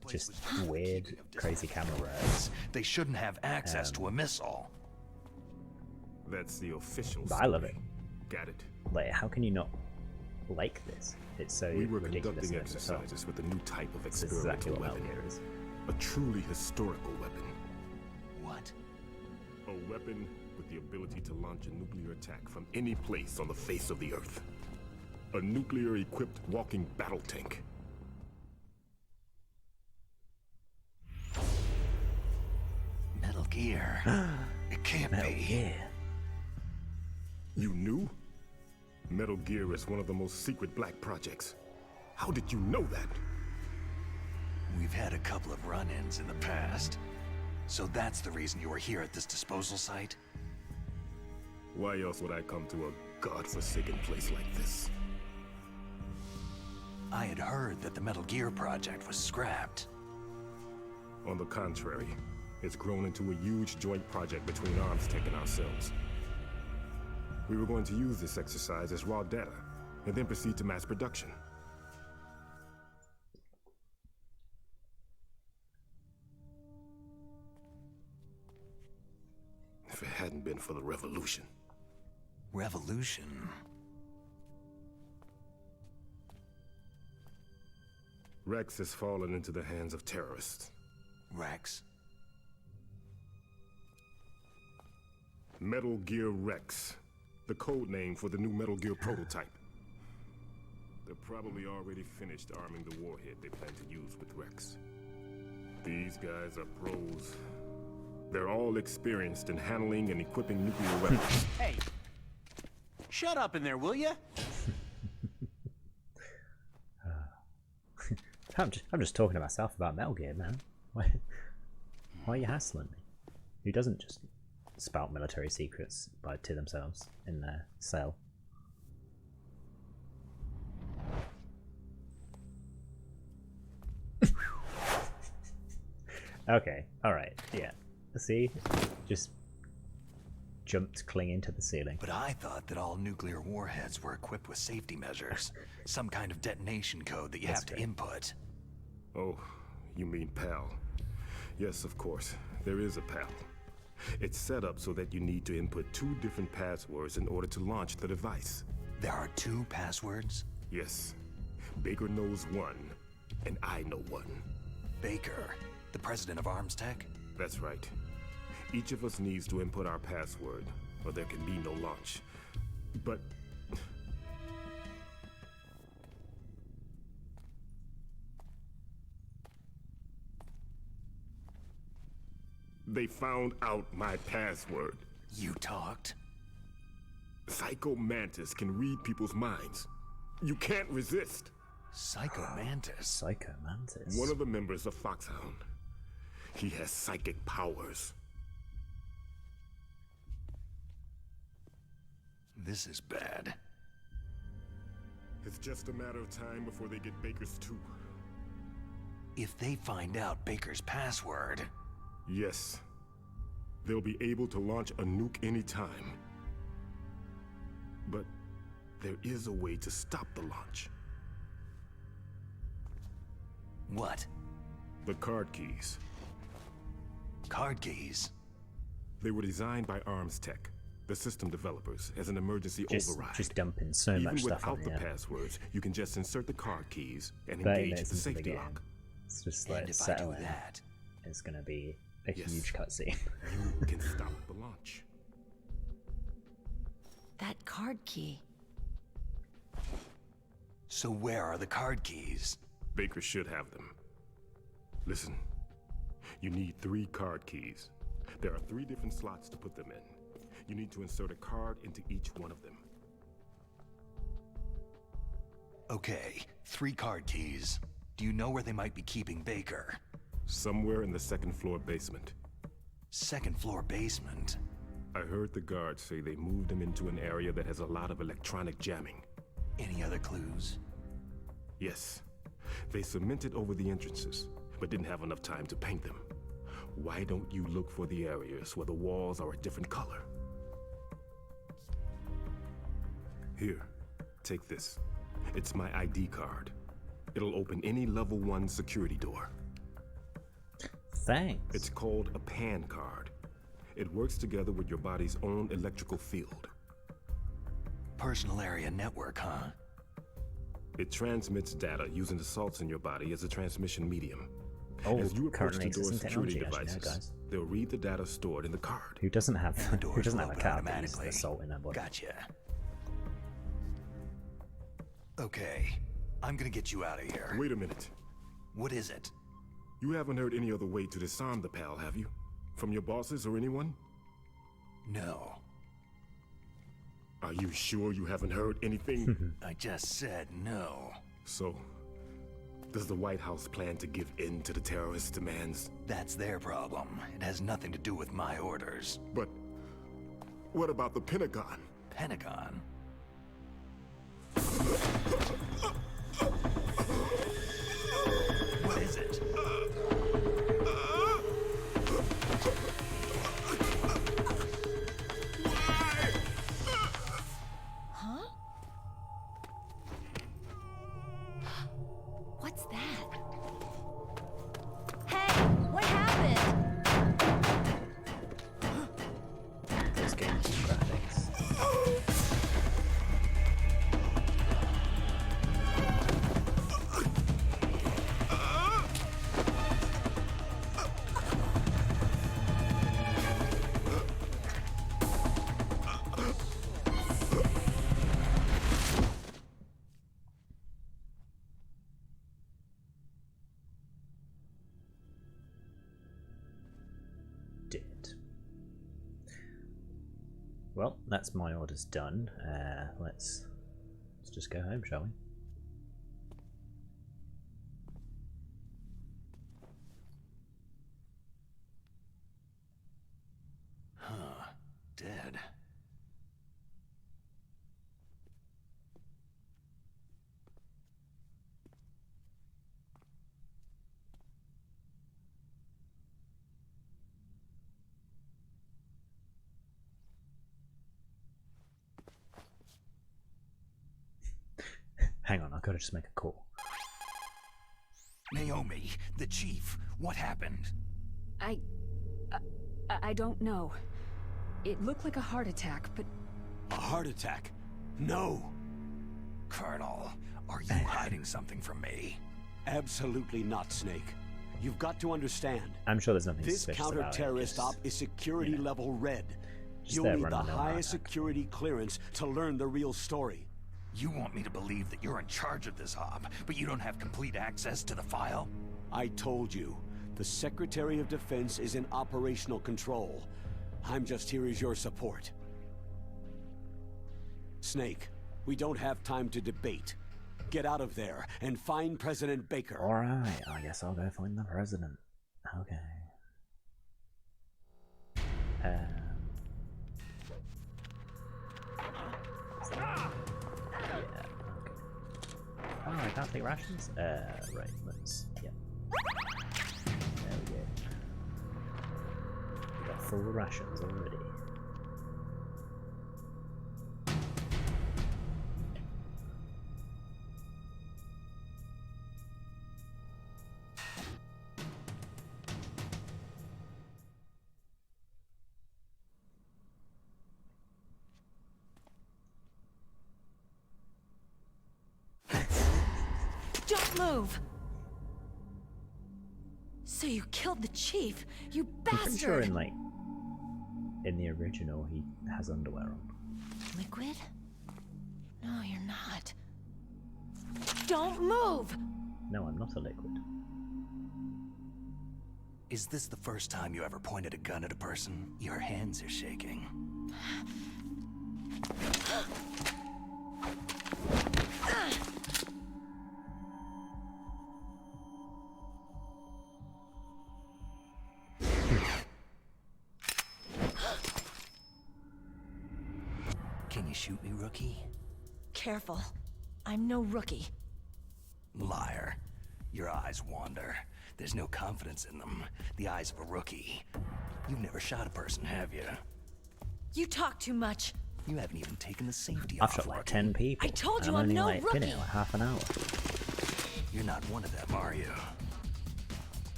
[SPEAKER 2] just weird, crazy camera work.
[SPEAKER 3] They shouldn't have access to a missile.
[SPEAKER 10] That's the official
[SPEAKER 2] But I love it.
[SPEAKER 10] Got it.
[SPEAKER 2] Like, how can you not like this? It's so
[SPEAKER 10] We were
[SPEAKER 2] ridiculous.
[SPEAKER 10] conducting exercises with a new type of
[SPEAKER 2] This is exactly
[SPEAKER 10] experimental
[SPEAKER 2] what Metal
[SPEAKER 10] weapon.
[SPEAKER 2] Gear is.
[SPEAKER 10] A truly historical weapon.
[SPEAKER 3] What?
[SPEAKER 10] A weapon with the ability to launch a nuclear attack from any place on the face of the Earth. A nuclear-equipped walking battle tank.
[SPEAKER 3] Metal Gear. It can't
[SPEAKER 2] Metal
[SPEAKER 3] be.
[SPEAKER 2] Gear.
[SPEAKER 10] You knew? Metal Gear is one of the most secret black projects. How did you know that?
[SPEAKER 3] We've had a couple of run-ins in the past. So that's the reason you were here at this disposal site?
[SPEAKER 10] Why else would I come to a godforsaken place like this?
[SPEAKER 3] I had heard that the Metal Gear project was scrapped.
[SPEAKER 10] On the contrary, it's grown into a huge joint project between ArmsTech and ourselves. We were going to use this exercise as raw data, and then proceed to mass production. If it hadn't been for the revolution.
[SPEAKER 3] Revolution?
[SPEAKER 10] Rex has fallen into the hands of terrorists.
[SPEAKER 3] Rex?
[SPEAKER 10] Metal Gear Rex. The code name for the new Metal Gear prototype. They're probably already finished arming the warhead they plan to use with Rex. These guys are pros. They're all experienced in handling and equipping nuclear weapons.
[SPEAKER 9] Hey! Shut up in there, will ya?
[SPEAKER 2] I'm just talking to myself about Metal Gear, man. Why are you hassling me? Who doesn't just spout military secrets to themselves in their cell? Okay, alright, yeah. See? Just jumped clinging to the ceiling.
[SPEAKER 3] But I thought that all nuclear warheads were equipped with safety measures. Some kind of detonation code that you have to input.
[SPEAKER 10] Oh, you mean PAL. Yes, of course. There is a PAL. It's set up so that you need to input 2 different passwords in order to launch the device.
[SPEAKER 3] There are 2 passwords?
[SPEAKER 10] Yes. Baker knows one, and I know one.
[SPEAKER 3] Baker, the president of Arms Tech?
[SPEAKER 10] That's right. Each of us needs to input our password, or there can be no launch. But... they found out my password.
[SPEAKER 3] You talked?
[SPEAKER 10] Psycho Mantis can read people's minds. You can't resist.
[SPEAKER 3] Psycho Mantis?
[SPEAKER 2] Psycho Mantis?
[SPEAKER 10] One of the members of Foxhound. He has psychic powers.
[SPEAKER 3] This is bad.
[SPEAKER 10] It's just a matter of time before they get Baker's too.
[SPEAKER 3] If they find out Baker's password...
[SPEAKER 10] Yes. They'll be able to launch a nuke anytime. But there is a way to stop the launch.
[SPEAKER 3] What?
[SPEAKER 10] The card keys.
[SPEAKER 3] Card keys?
[SPEAKER 10] They were designed by Arms Tech, the system developers, as an emergency override.
[SPEAKER 2] Just dumping so much stuff on
[SPEAKER 10] Even without the passwords, you can just insert the card keys and
[SPEAKER 2] 30
[SPEAKER 10] engage
[SPEAKER 2] minutes
[SPEAKER 10] the
[SPEAKER 2] into the
[SPEAKER 10] safety
[SPEAKER 2] game.
[SPEAKER 10] lock.
[SPEAKER 2] It's just like
[SPEAKER 3] And if I do
[SPEAKER 2] settling.
[SPEAKER 3] that...
[SPEAKER 2] It's gonna be a
[SPEAKER 10] Yes.
[SPEAKER 2] huge cutscene.
[SPEAKER 10] You can stop the launch.
[SPEAKER 6] That card key.
[SPEAKER 3] So where are the card keys?
[SPEAKER 10] Baker should have them. Listen, you need 3 card keys. There are 3 different slots to put them in. You need to insert a card into each one of them.
[SPEAKER 3] Okay, 3 card keys. Do you know where they might be keeping Baker?
[SPEAKER 10] Somewhere in the 2nd floor basement.
[SPEAKER 3] 2nd floor basement?
[SPEAKER 10] I heard the guards say they moved him into an area that has a lot of electronic jamming.
[SPEAKER 3] Any other clues?
[SPEAKER 10] Yes. They cemented over the entrances, but didn't have enough time to paint them. Why don't you look for the areas where the walls are a different color? Here, take this. It's my ID card. It'll open any level 1 security door.
[SPEAKER 2] Thanks.
[SPEAKER 10] It's called a PAN card. It works together with your body's own electrical field.
[SPEAKER 3] Personal area network, huh?
[SPEAKER 10] It transmits data using the salts in your body as a transmission medium.
[SPEAKER 2] Oh,
[SPEAKER 10] As you approach
[SPEAKER 2] currently
[SPEAKER 10] the door's
[SPEAKER 2] existing
[SPEAKER 10] security
[SPEAKER 2] technology,
[SPEAKER 10] devices,
[SPEAKER 2] guys.
[SPEAKER 10] they'll read the data stored in the card.
[SPEAKER 2] Who doesn't have
[SPEAKER 3] And the
[SPEAKER 2] who
[SPEAKER 3] doors
[SPEAKER 2] doesn't
[SPEAKER 3] will
[SPEAKER 2] have a
[SPEAKER 3] open
[SPEAKER 2] card that uses
[SPEAKER 3] automatically.
[SPEAKER 2] the salt in their body?
[SPEAKER 3] Gotcha. Okay, I'm gonna get you out of here.
[SPEAKER 10] Wait a minute.
[SPEAKER 3] What is it?
[SPEAKER 10] You haven't heard any other way to disarm the PAL, have you? From your bosses or anyone?
[SPEAKER 3] No.
[SPEAKER 10] Are you sure you haven't heard anything?
[SPEAKER 3] I just said no.
[SPEAKER 10] So, does the White House plan to give in to the terrorists' demands?
[SPEAKER 3] That's their problem. It has nothing to do with my orders.
[SPEAKER 10] But what about the Pentagon?
[SPEAKER 3] Pentagon? What is it?
[SPEAKER 6] Huh? What's that? Hey, what happened?
[SPEAKER 2] This game's graphics. Well, that's my orders done. Let's just go home, shall we?
[SPEAKER 3] Huh. Dead.
[SPEAKER 2] Hang on, I've got to just make a call.
[SPEAKER 3] Naomi, the chief, what happened?
[SPEAKER 5] I don't know. It looked like a heart attack, but
[SPEAKER 1] A heart attack? No!
[SPEAKER 3] Colonel, are you hiding something from me?
[SPEAKER 1] Absolutely not, Snake. You've got to understand.
[SPEAKER 2] I'm sure there's nothing
[SPEAKER 1] This
[SPEAKER 2] suspicious about it.
[SPEAKER 1] counter-terrorist op is security level red. You'll
[SPEAKER 2] there
[SPEAKER 1] need the
[SPEAKER 2] running around
[SPEAKER 1] highest
[SPEAKER 2] that.
[SPEAKER 1] security clearance to learn the real story.
[SPEAKER 3] You want me to believe that you're in charge of this op, but you don't have complete access to the file?
[SPEAKER 1] I told you, the Secretary of Defense is in operational control. I'm just here as your support. Snake, we don't have time to debate. Get out of there and find President Baker.
[SPEAKER 2] Alright, I guess I'll go find the president. Okay. Yeah, okay. Oh, I can't take rations? Right, let's... yeah. There we go. We got full rations already.
[SPEAKER 11] Don't move! So you killed the chief, you
[SPEAKER 2] I'm pretty sure
[SPEAKER 11] bastard!
[SPEAKER 2] in the original he has underwear on.
[SPEAKER 11] Liquid? No, you're not. Don't move!
[SPEAKER 2] No, I'm not a liquid.
[SPEAKER 3] Is this the first time you ever pointed a gun at a person? Your hands are shaking. Can you shoot me, rookie?
[SPEAKER 11] Careful. I'm no rookie.
[SPEAKER 3] Liar. Your eyes wander. There's no confidence in them. The eyes of a rookie. You've never shot a person, have you?
[SPEAKER 11] You talk too much.
[SPEAKER 3] You haven't even taken the safety
[SPEAKER 2] I've
[SPEAKER 3] off,
[SPEAKER 2] shot like
[SPEAKER 3] rookie.
[SPEAKER 2] 10 people.
[SPEAKER 11] I told
[SPEAKER 2] and
[SPEAKER 11] you
[SPEAKER 2] I'm
[SPEAKER 11] I'm
[SPEAKER 2] only
[SPEAKER 11] no
[SPEAKER 2] like been
[SPEAKER 11] rookie.
[SPEAKER 2] here like half an hour.
[SPEAKER 3] You're not one of them, are you?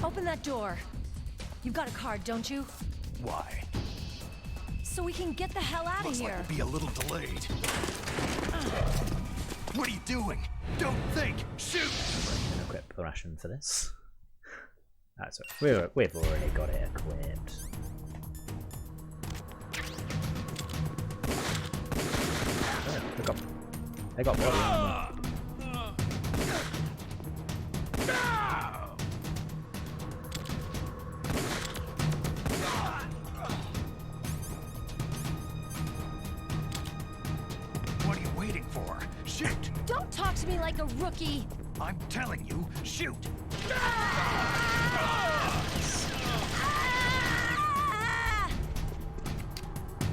[SPEAKER 11] Open that door. You've got a card, don't you?
[SPEAKER 3] Why?
[SPEAKER 11] So we can get the hell out of
[SPEAKER 3] Looks
[SPEAKER 11] here.
[SPEAKER 3] like we'll be a little delayed. What are you doing? Don't think! Shoot!
[SPEAKER 2] I'm gonna equip the ration for this. That's right. We've already got it equipped. Oh, they got body armor.
[SPEAKER 3] What are you waiting for? Shoot!
[SPEAKER 11] Don't talk to me like a rookie.
[SPEAKER 3] I'm telling you, shoot!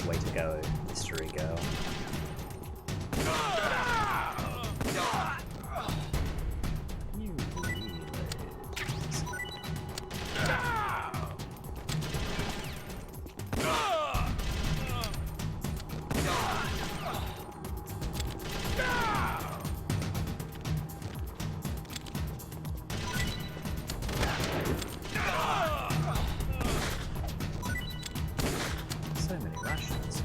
[SPEAKER 2] Way to go, mystery girl. You reload. So many rations.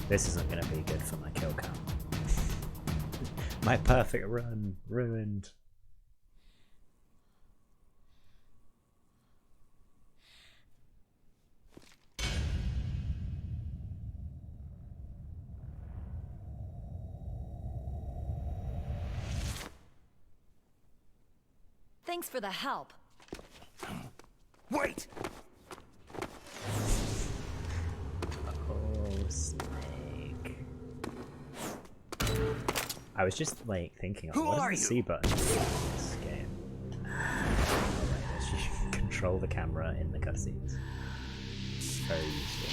[SPEAKER 2] This isn't going to be good for my kill count. My perfect run ruined.
[SPEAKER 11] Thanks for the help.
[SPEAKER 3] Wait!
[SPEAKER 2] Oh, Snake. I was just like thinking,
[SPEAKER 3] Who
[SPEAKER 2] what
[SPEAKER 3] are
[SPEAKER 2] does the
[SPEAKER 3] you?
[SPEAKER 2] C button do in this game? Alright, let's just control the camera in the cutscenes. Very useful.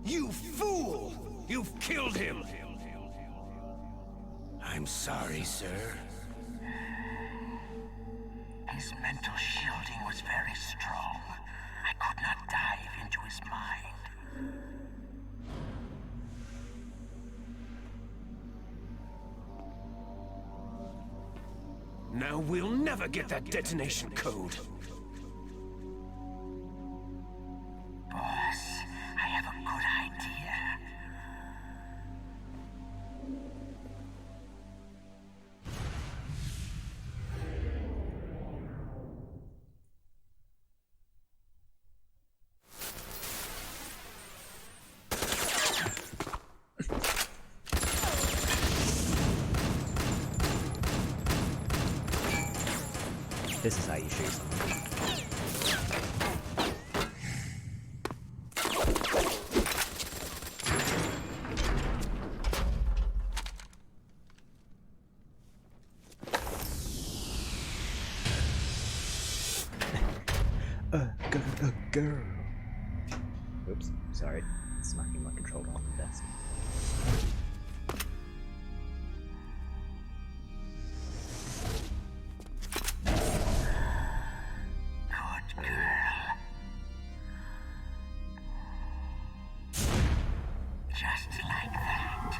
[SPEAKER 3] You fool! You've killed him! I'm sorry, sir.
[SPEAKER 12] His mental shielding was very strong. I could not dive into his mind.
[SPEAKER 4] Now we'll never get that detonation code.
[SPEAKER 12] Boss, I have a good idea.
[SPEAKER 2] This is how you shoot someone. Girl. Oops, sorry. Smacking my controller on the desk.
[SPEAKER 12] Good girl. Just like that.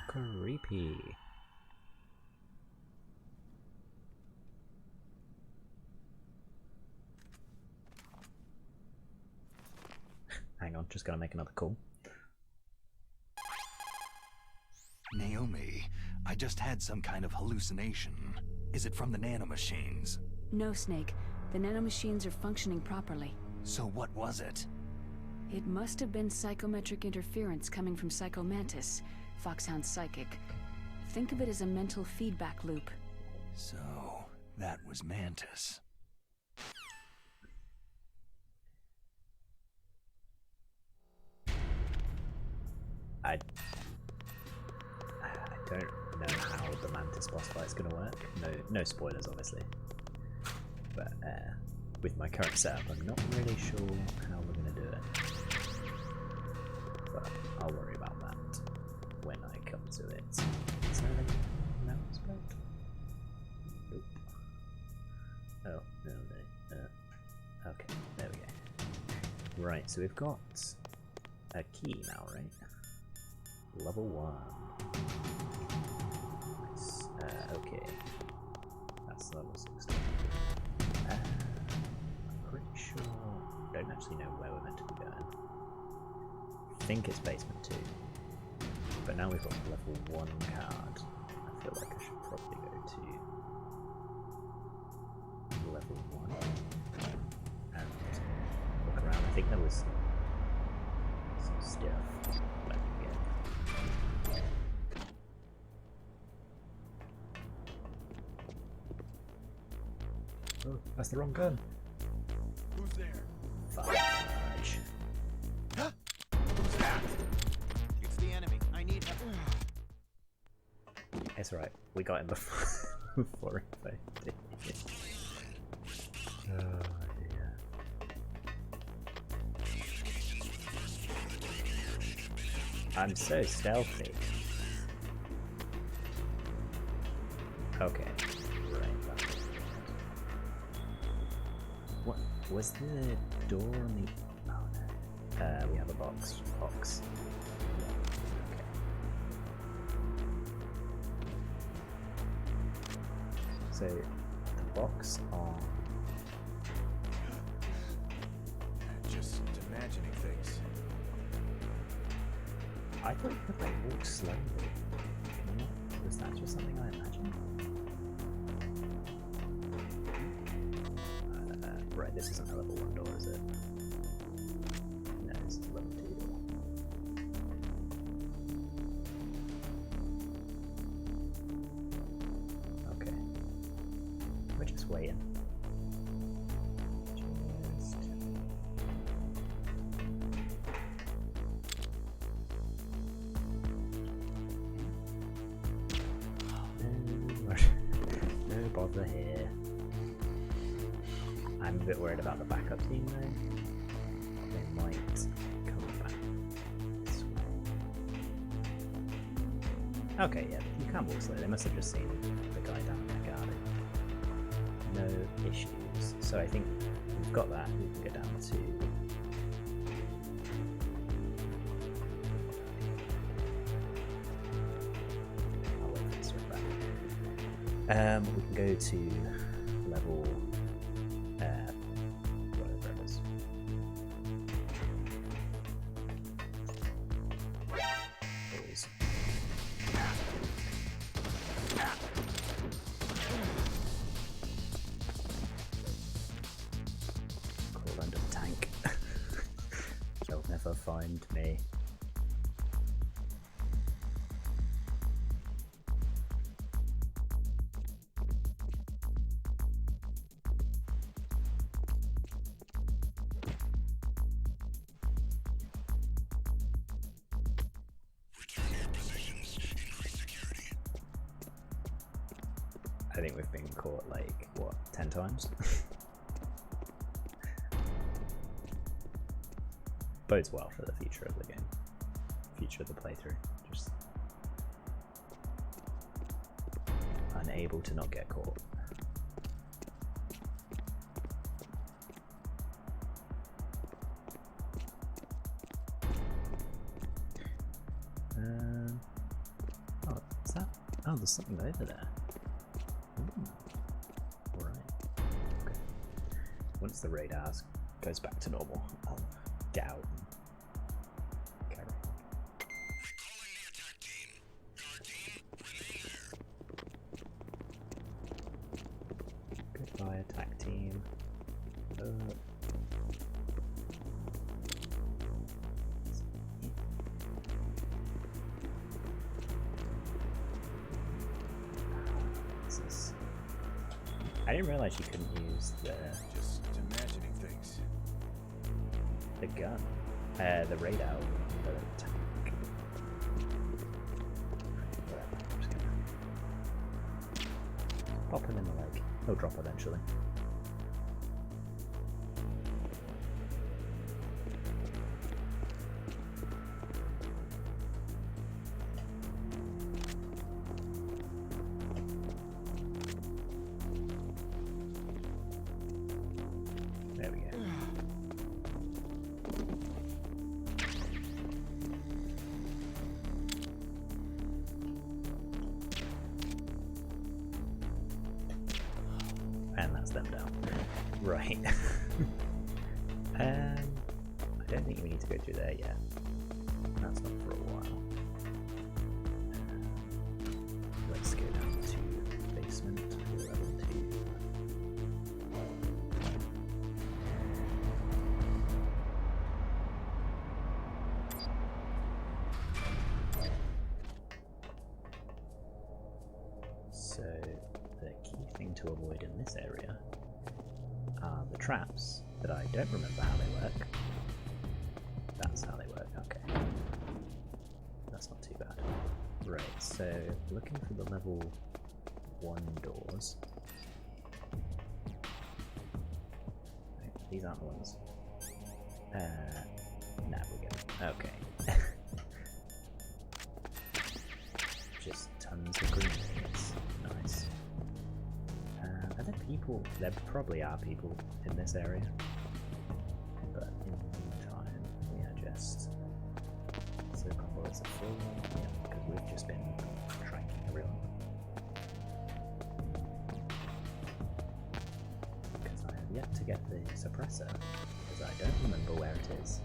[SPEAKER 2] Creepy. Hang on, just gotta make another call.
[SPEAKER 3] Naomi, I just had some kind of hallucination. Is it from the nanomachines?
[SPEAKER 5] No, Snake. The nanomachines are functioning properly.
[SPEAKER 3] So what was it?
[SPEAKER 5] It must have been psychometric interference coming from Psychomantis, Foxhound's psychic. Think of it as a mental feedback loop.
[SPEAKER 3] So, that was Mantis.
[SPEAKER 2] I don't know how the Mantis boss fight's gonna work. No spoilers, obviously. But with my current setup, I'm not really sure how we're gonna do it. But I'll worry about that when I come to it. Is there anything else about? Nope. Oh, no. Okay, there we go. Right, so we've got a key now, right? Level 1. Nice. Okay. That's level 16. I'm pretty sure... don't actually know where we're meant to be going. I think it's basement 2. But now we've got the level 1 card. I feel like I should probably go to level 1 and look around. I think there was some stuff. Oh, that's the wrong gun.
[SPEAKER 7] Who's there?
[SPEAKER 2] Fudge.
[SPEAKER 7] Huh? Who's that? It's the enemy. I need help.
[SPEAKER 2] It's alright. We got him before, before he did. Oh dear. I'm so stealthy. Okay. What was the door on the... oh no. We have a box. Yeah. Okay. So the box on...
[SPEAKER 7] Just imagining things.
[SPEAKER 2] I thought you could like walk slowly. Was that just something I imagined? Right, this isn't a level 1 door, is it? No, this is a level 2 door. Okay. We're just waiting. No bother here. I'm a bit worried about the backup team though. They might come back this way. Okay, yeah, you can walk slow. They must have just seen the guy down there guarding. issues. So I think we've got that. We can go down to I'll wait for this one back. We can go to level whatever it is. Balls. Crawl under the tank. They'll never find me. I think we've been caught like, what, 10 times? Bodes well for the future of the game. Future of the playthrough. Just unable to not get caught. Oh, is that? Oh, there's something over there. Right. Okay. Once the radar goes back to normal, I'll get out and carry on.
[SPEAKER 10] Recalling the attack team. Our team, remain there.
[SPEAKER 2] Goodbye, attack team. I didn't realize you couldn't use
[SPEAKER 7] Just imagining things.
[SPEAKER 2] the gun, the radar, the tank. Whatever. I'm just gonna pop him in the leg. He'll drop eventually. There we go. And that's them down. Right. I don't think we need to go through there yet. That's not for a while. Let's go down to basement level 2. So the key thing to avoid in this area are the traps that I don't remember how they work. That's how they work, okay. That's not too bad. Right, so looking for the level 1 doors. Right, these aren't the ones. Now we go. Okay. Just tons of grenades. Nice. Are there people? There probably are people in this area. But in the meantime, we are just silicon bullets are full. Yeah, because we've just been tracking everyone. Because I have yet to get the suppressor, because I don't remember where it is.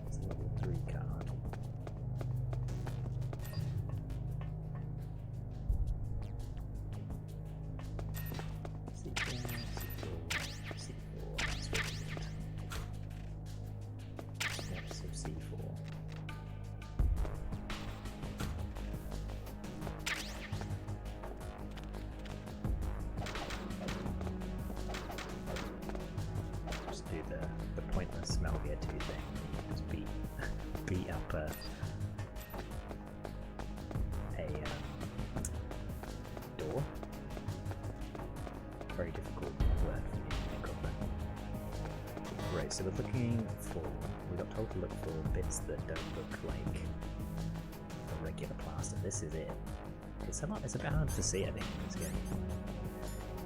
[SPEAKER 2] It's a level 3 card. The pointless smell gear 2 thing. Just beat up a door. Very difficult word for me to think of then. Right, so we're looking for. We got told to look for bits that don't look like a regular plaster. This is it. It's a bit hard to see, I think, in this game.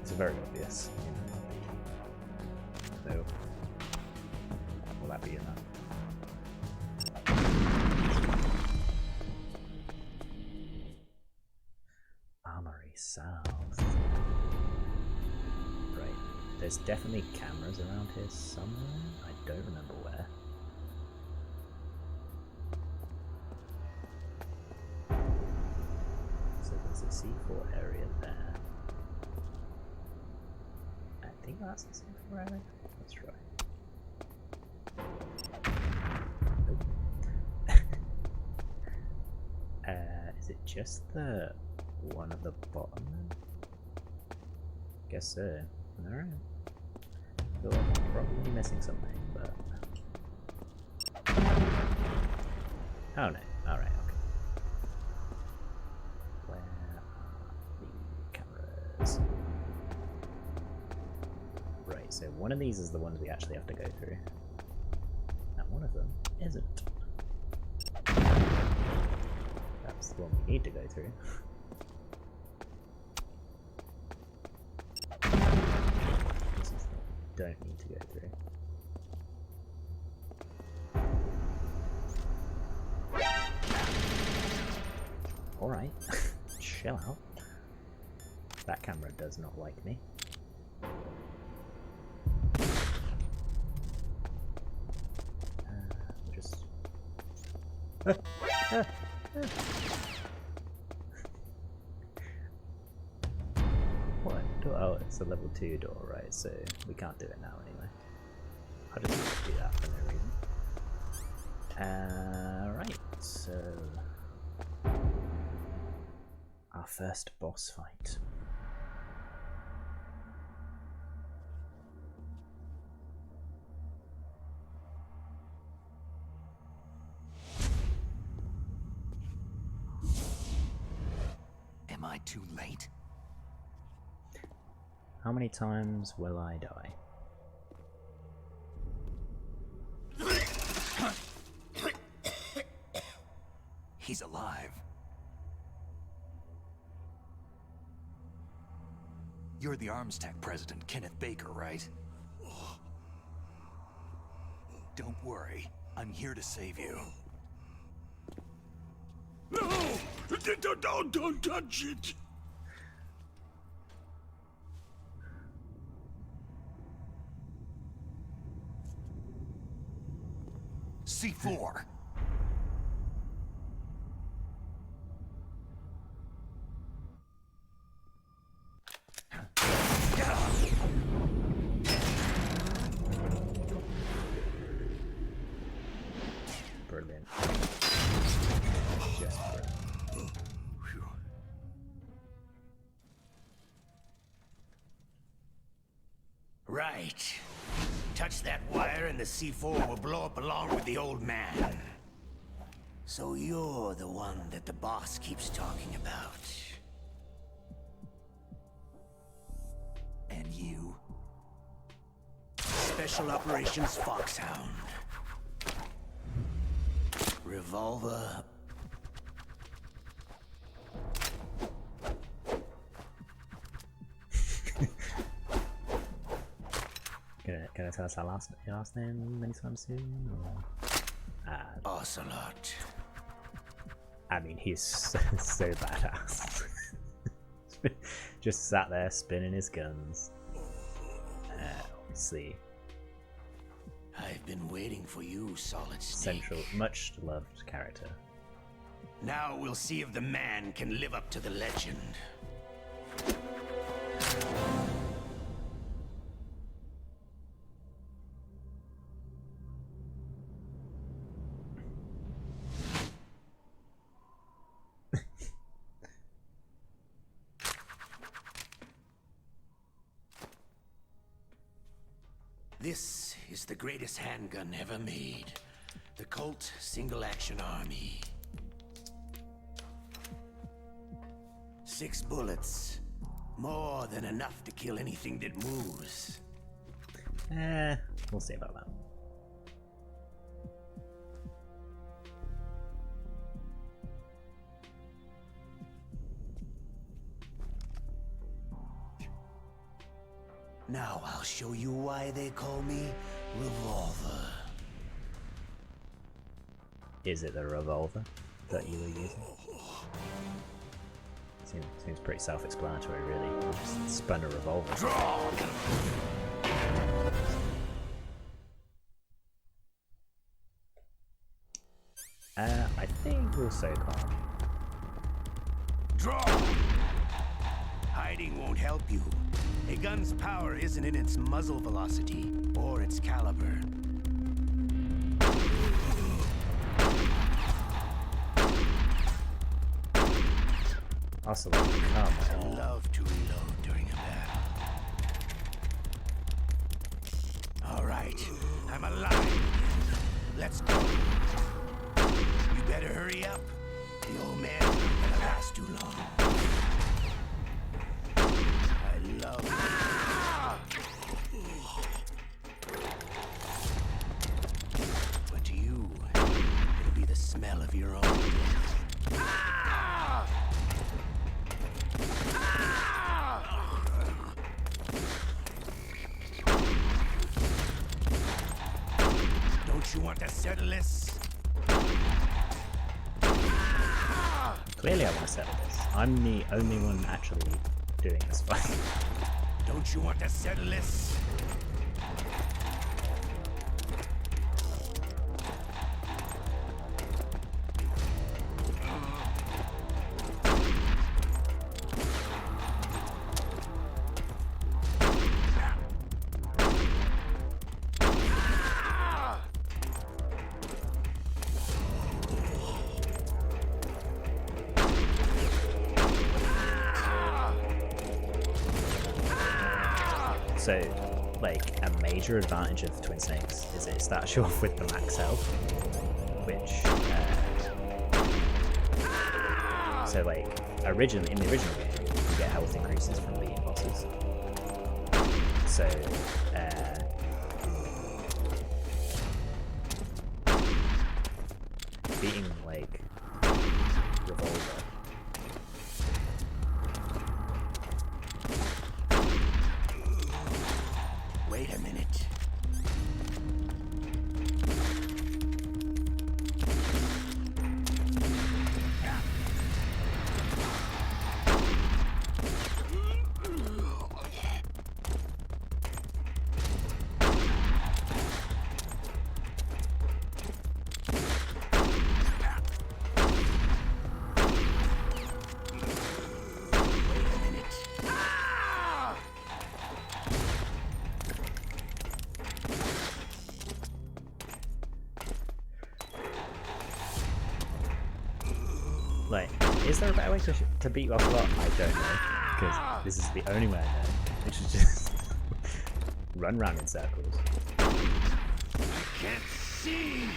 [SPEAKER 2] It's very obvious. So, will that be enough? Armory South. Right. There's definitely cameras around here somewhere. I don't remember where. So there's a C4 area there. I think that's the C4 area. Let's try. Nope. Is it just the one at the bottom then? Guess so. Alright. Feel like I'm probably missing something, but... Oh no. Alright, okay. Where are the cameras? Right, so one of these is the ones we actually have to go through. And one of them isn't. That's the one we need to go through. This is the one we don't need to go through. Alright, chill out. That camera does not like me. Just... What? Oh, it's a level 2 door, right, so we can't do it now anyway. I'll just do that for no reason. Right, so... our first boss fight.
[SPEAKER 3] Am I too late?
[SPEAKER 2] How many times will I die?
[SPEAKER 3] He's alive. You're the Arms Tech president, Kenneth Baker, right? Don't worry. I'm here to save you.
[SPEAKER 9] No! Don't touch it!
[SPEAKER 3] C4.
[SPEAKER 2] Brilliant. Just brilliant.
[SPEAKER 12] Right. Touch that wire and the C4 will blow up along with the old man. So you're the one that the boss keeps talking about.
[SPEAKER 3] And you?
[SPEAKER 12] Special Operations Foxhound. Revolver...
[SPEAKER 2] Gonna tell us our last name anytime soon? Or...
[SPEAKER 12] Ocelot.
[SPEAKER 2] I mean, he's so badass. Just sat there spinning his guns. Obviously.
[SPEAKER 12] I've been waiting for you, Solid Snake.
[SPEAKER 2] Central, much loved character.
[SPEAKER 12] Now we'll see if the man can live up to the legend. This is the greatest handgun ever made. The Colt Single Action Army. 6 bullets. More than enough to kill anything that moves.
[SPEAKER 2] We'll see about that.
[SPEAKER 12] Now I'll show you why they call me Revolver.
[SPEAKER 2] Is it the revolver that you were using? Seems pretty self-explanatory, really. You just spun a revolver.
[SPEAKER 12] Draw!
[SPEAKER 2] I think also calm.
[SPEAKER 12] Draw! Hiding won't help you. A gun's power isn't in its muzzle velocity or its caliber.
[SPEAKER 2] Ocelot, come
[SPEAKER 12] I love to reload during a battle. All right, I'm alive. Let's go. You better hurry up. The old man's not gonna last too long. I love it. But to you, it'll be the smell of your own death. Don't you want to settle this?
[SPEAKER 2] Clearly I want to settle this. I'm the only one actually doing this fight.
[SPEAKER 12] Don't you want to settle this?
[SPEAKER 2] So, like, a major advantage of Twin Snakes is it starts you off with the max health, which, so like, in the original game, you get health increases from beating bosses. So, beating, like, Revolver.
[SPEAKER 12] Wait a minute.
[SPEAKER 2] Like, is there a better way to beat Ocelot? I don't know, because this is the only way I know, which is just run round in circles.
[SPEAKER 12] I can't see.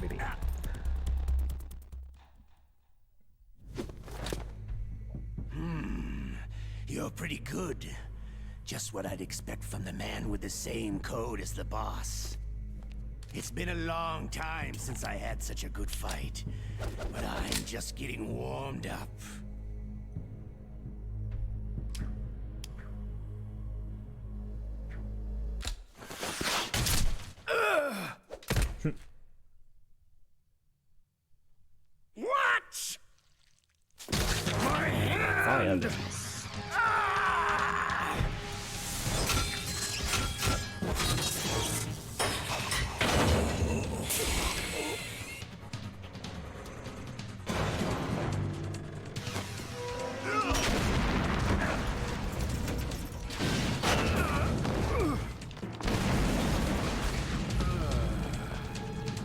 [SPEAKER 2] Maybe.
[SPEAKER 12] You're pretty good. Just what I'd expect from the man with the same code as the boss. It's been a long time since I had such a good fight, but I'm just getting warmed up. What? My hand!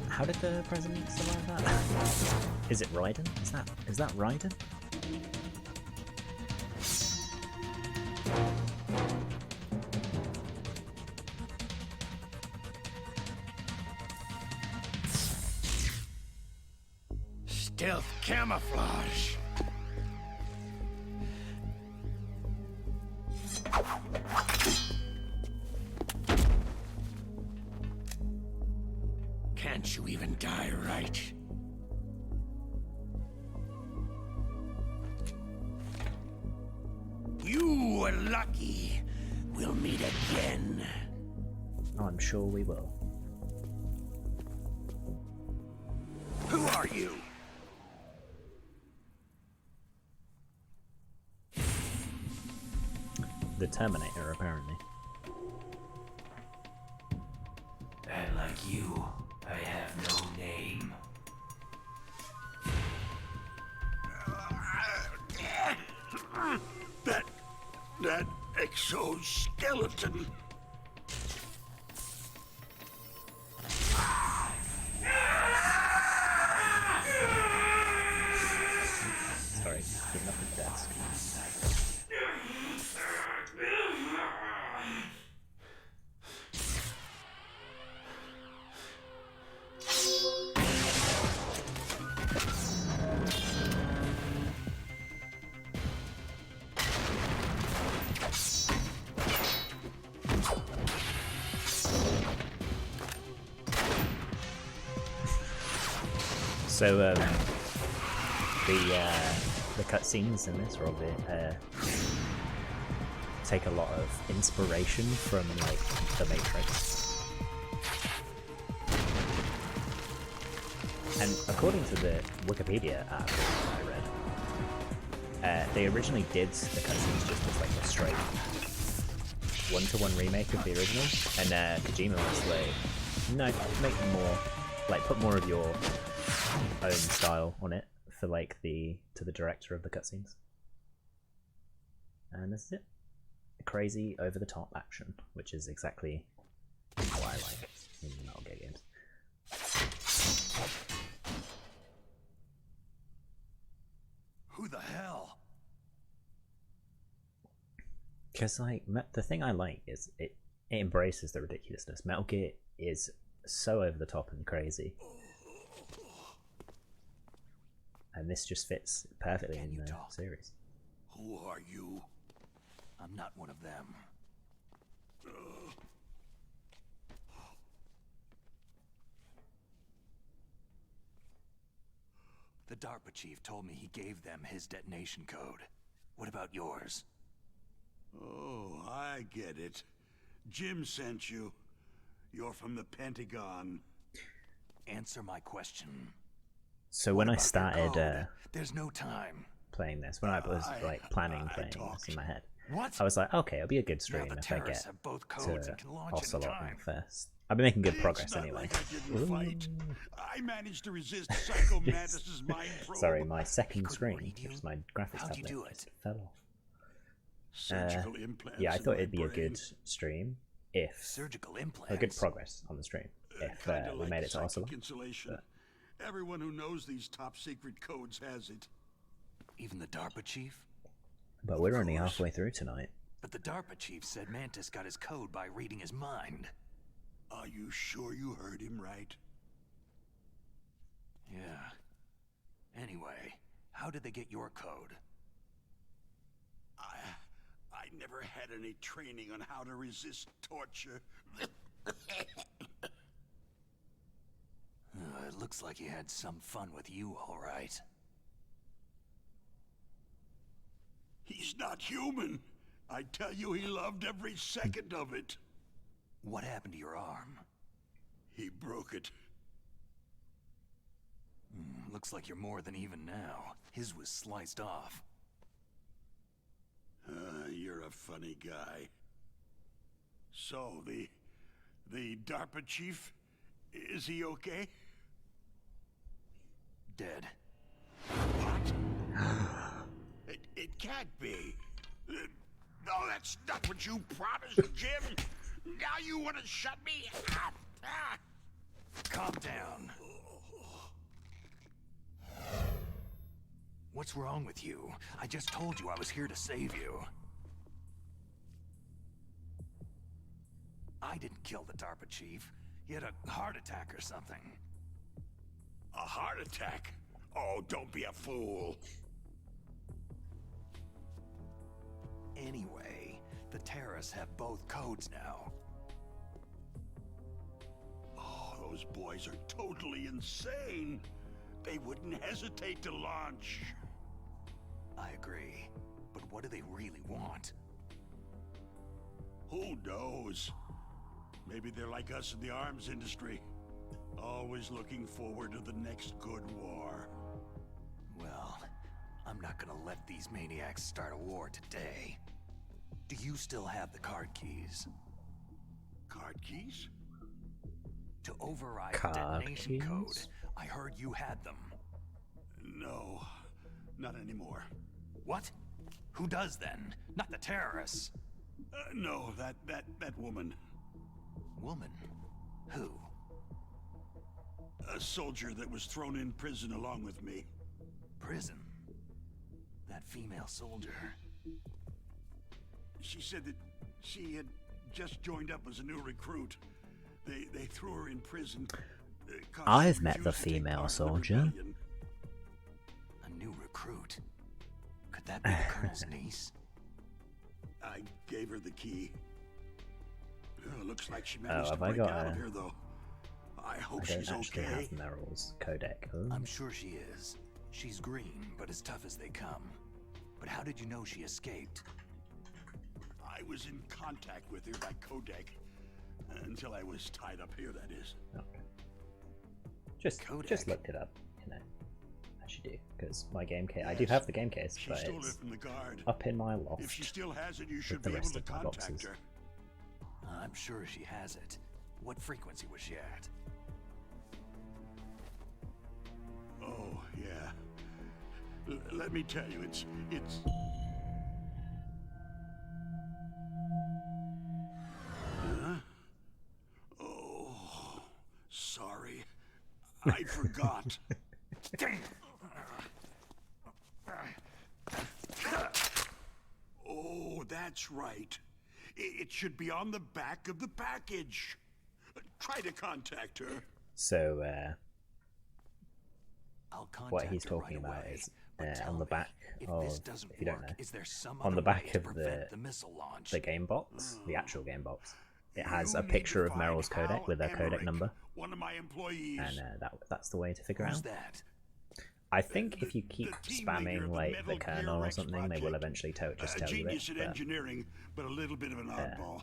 [SPEAKER 2] How did the president survive that? Is it Raiden? Is that Raiden?
[SPEAKER 12] Stealth camouflage. Can't you even die right? You were
[SPEAKER 2] sure we will.
[SPEAKER 12] Who are you?
[SPEAKER 2] The Terminator, apparently.
[SPEAKER 12] And like you, I have no name. That exoskeleton.
[SPEAKER 2] Sorry, getting up the desk. So the cutscenes in this are a bit take a lot of inspiration from like The Matrix, and according to the Wikipedia article I read, they originally did the cutscenes just as like a straight one-to-one remake of the original, and Kojima was like, no, make them more like put more of your own style on it for like the director of the cutscenes, and this is it. Crazy over the top action, which is exactly what I like in Metal Gear games.
[SPEAKER 3] Who the hell?
[SPEAKER 2] Because like the thing I like is it embraces the ridiculousness. Metal Gear is so over the top and crazy. And this just fits perfectly in the series.
[SPEAKER 3] Who are you? I'm not one of them. The DARPA chief told me he gave them his detonation code. What about yours?
[SPEAKER 13] Oh, I get it. Jim sent you. You're from the Pentagon.
[SPEAKER 3] Answer my question.
[SPEAKER 2] So when I started
[SPEAKER 3] there's no time
[SPEAKER 2] playing this, when I was like planning playing this in my head, I was like, okay, it'll be a good stream if I get to Ocelot first. I've been making good progress anyway.
[SPEAKER 13] I managed to resist Psycho Mantis's mind probe.
[SPEAKER 2] Sorry, my second screen, which is my graphics tablet, just fell off.
[SPEAKER 13] Surgical implants.
[SPEAKER 2] Yeah, I thought it'd be a good stream if
[SPEAKER 3] surgical implants.
[SPEAKER 2] A good progress on the stream if we made it to Ocelot.
[SPEAKER 13] Everyone who knows these top secret codes has it.
[SPEAKER 3] Even the DARPA chief?
[SPEAKER 2] But we're only halfway through tonight.
[SPEAKER 3] But the DARPA chief said Mantis got his code by reading his mind.
[SPEAKER 13] Are you sure you heard him right?
[SPEAKER 3] Yeah. Anyway, how did they get your code?
[SPEAKER 13] I never had any training on how to resist torture.
[SPEAKER 3] It looks like he had some fun with you, all right.
[SPEAKER 13] He's not human. I tell you, he loved every second of it.
[SPEAKER 3] What happened to your arm?
[SPEAKER 13] He broke it.
[SPEAKER 3] Looks like you're more than even now. His was sliced off.
[SPEAKER 13] You're a funny guy. So, the DARPA chief, is he okay?
[SPEAKER 3] Dead.
[SPEAKER 13] What? It can't be. No, that's not what you promised, Jim. Now you want to shut me up.
[SPEAKER 3] Calm down. What's wrong with you? I just told you I was here to save you. I didn't kill the DARPA chief. He had a heart attack or something.
[SPEAKER 13] A heart attack? Oh, don't be a fool.
[SPEAKER 3] Anyway, the terrorists have both codes now.
[SPEAKER 13] Oh, those boys are totally insane. They wouldn't hesitate to launch.
[SPEAKER 3] I agree. But what do they really want?
[SPEAKER 13] Who knows? Maybe they're like us in the arms industry. Always looking forward to the next good war.
[SPEAKER 3] Well, I'm not gonna let these maniacs start a war today. Do you still have the card keys?
[SPEAKER 13] Card keys?
[SPEAKER 3] To override the
[SPEAKER 2] Card
[SPEAKER 3] detonation code.
[SPEAKER 2] keys?
[SPEAKER 3] I heard you had them.
[SPEAKER 13] No, not anymore.
[SPEAKER 3] What? Who does then? Not the terrorists.
[SPEAKER 13] No, that woman.
[SPEAKER 3] Woman? Who?
[SPEAKER 13] A soldier that was thrown in prison along with me.
[SPEAKER 3] Prison? That female soldier.
[SPEAKER 13] She said that she had just joined up as a new recruit. They threw her in prison.
[SPEAKER 2] I've met the female soldier.
[SPEAKER 3] A new recruit? Could that be the Colonel's niece?
[SPEAKER 13] I gave her the key. Looks like she managed to
[SPEAKER 2] have I
[SPEAKER 13] break
[SPEAKER 2] got
[SPEAKER 13] out
[SPEAKER 2] a...
[SPEAKER 13] of here, though. I hope
[SPEAKER 2] I don't
[SPEAKER 13] she's
[SPEAKER 2] actually
[SPEAKER 13] okay.
[SPEAKER 2] have Meryl's codec. Oh.
[SPEAKER 3] I'm sure she is. She's green, but as tough as they come. But how did you know she escaped?
[SPEAKER 13] I was in contact with her by codec. Until I was tied up here, that is.
[SPEAKER 2] Okay. Just looked it up, you know. As you do, because my game case, I do have the game case,
[SPEAKER 13] She
[SPEAKER 2] but
[SPEAKER 13] stole it
[SPEAKER 2] it's
[SPEAKER 13] from the guard.
[SPEAKER 2] up in my loft.
[SPEAKER 13] If she still has it, you should
[SPEAKER 2] with the
[SPEAKER 13] be able
[SPEAKER 2] rest
[SPEAKER 13] to
[SPEAKER 2] of my
[SPEAKER 13] contact
[SPEAKER 2] boxes.
[SPEAKER 13] her.
[SPEAKER 3] I'm sure she has it. What frequency was she at?
[SPEAKER 13] Oh, yeah. Let me tell you, it's... Huh? Oh, sorry. I forgot. Oh, that's right. It should be on the back of the package. Try to contact her.
[SPEAKER 2] So,
[SPEAKER 3] I'll
[SPEAKER 2] what he's
[SPEAKER 3] contact her
[SPEAKER 2] talking
[SPEAKER 3] right
[SPEAKER 2] about
[SPEAKER 3] away,
[SPEAKER 2] is
[SPEAKER 3] but
[SPEAKER 2] on the
[SPEAKER 3] tell
[SPEAKER 2] back
[SPEAKER 3] me, if
[SPEAKER 2] of,
[SPEAKER 3] this doesn't
[SPEAKER 2] if you don't
[SPEAKER 3] work,
[SPEAKER 2] know,
[SPEAKER 3] is there some
[SPEAKER 2] on the
[SPEAKER 3] other
[SPEAKER 2] back
[SPEAKER 3] way to
[SPEAKER 2] of
[SPEAKER 3] prevent the missile launch?
[SPEAKER 2] the game box, the actual game box, it has
[SPEAKER 13] You
[SPEAKER 2] a
[SPEAKER 13] need
[SPEAKER 2] picture
[SPEAKER 13] to
[SPEAKER 2] of Meryl's
[SPEAKER 13] find
[SPEAKER 2] codec with her
[SPEAKER 13] Hal
[SPEAKER 2] codec
[SPEAKER 13] Emmerich,
[SPEAKER 2] number,
[SPEAKER 13] one of my employees.
[SPEAKER 2] and that's the way to figure
[SPEAKER 3] Who's
[SPEAKER 2] out.
[SPEAKER 3] that?
[SPEAKER 2] I think if you keep
[SPEAKER 13] team leader
[SPEAKER 2] spamming
[SPEAKER 13] of the
[SPEAKER 2] like
[SPEAKER 13] Metal
[SPEAKER 2] the
[SPEAKER 13] Gear
[SPEAKER 2] kernel or
[SPEAKER 13] Rex
[SPEAKER 2] something, they will
[SPEAKER 13] project.
[SPEAKER 2] eventually just
[SPEAKER 13] A
[SPEAKER 2] tell you it.
[SPEAKER 13] genius in
[SPEAKER 2] But
[SPEAKER 13] engineering, but a little bit of an oddball.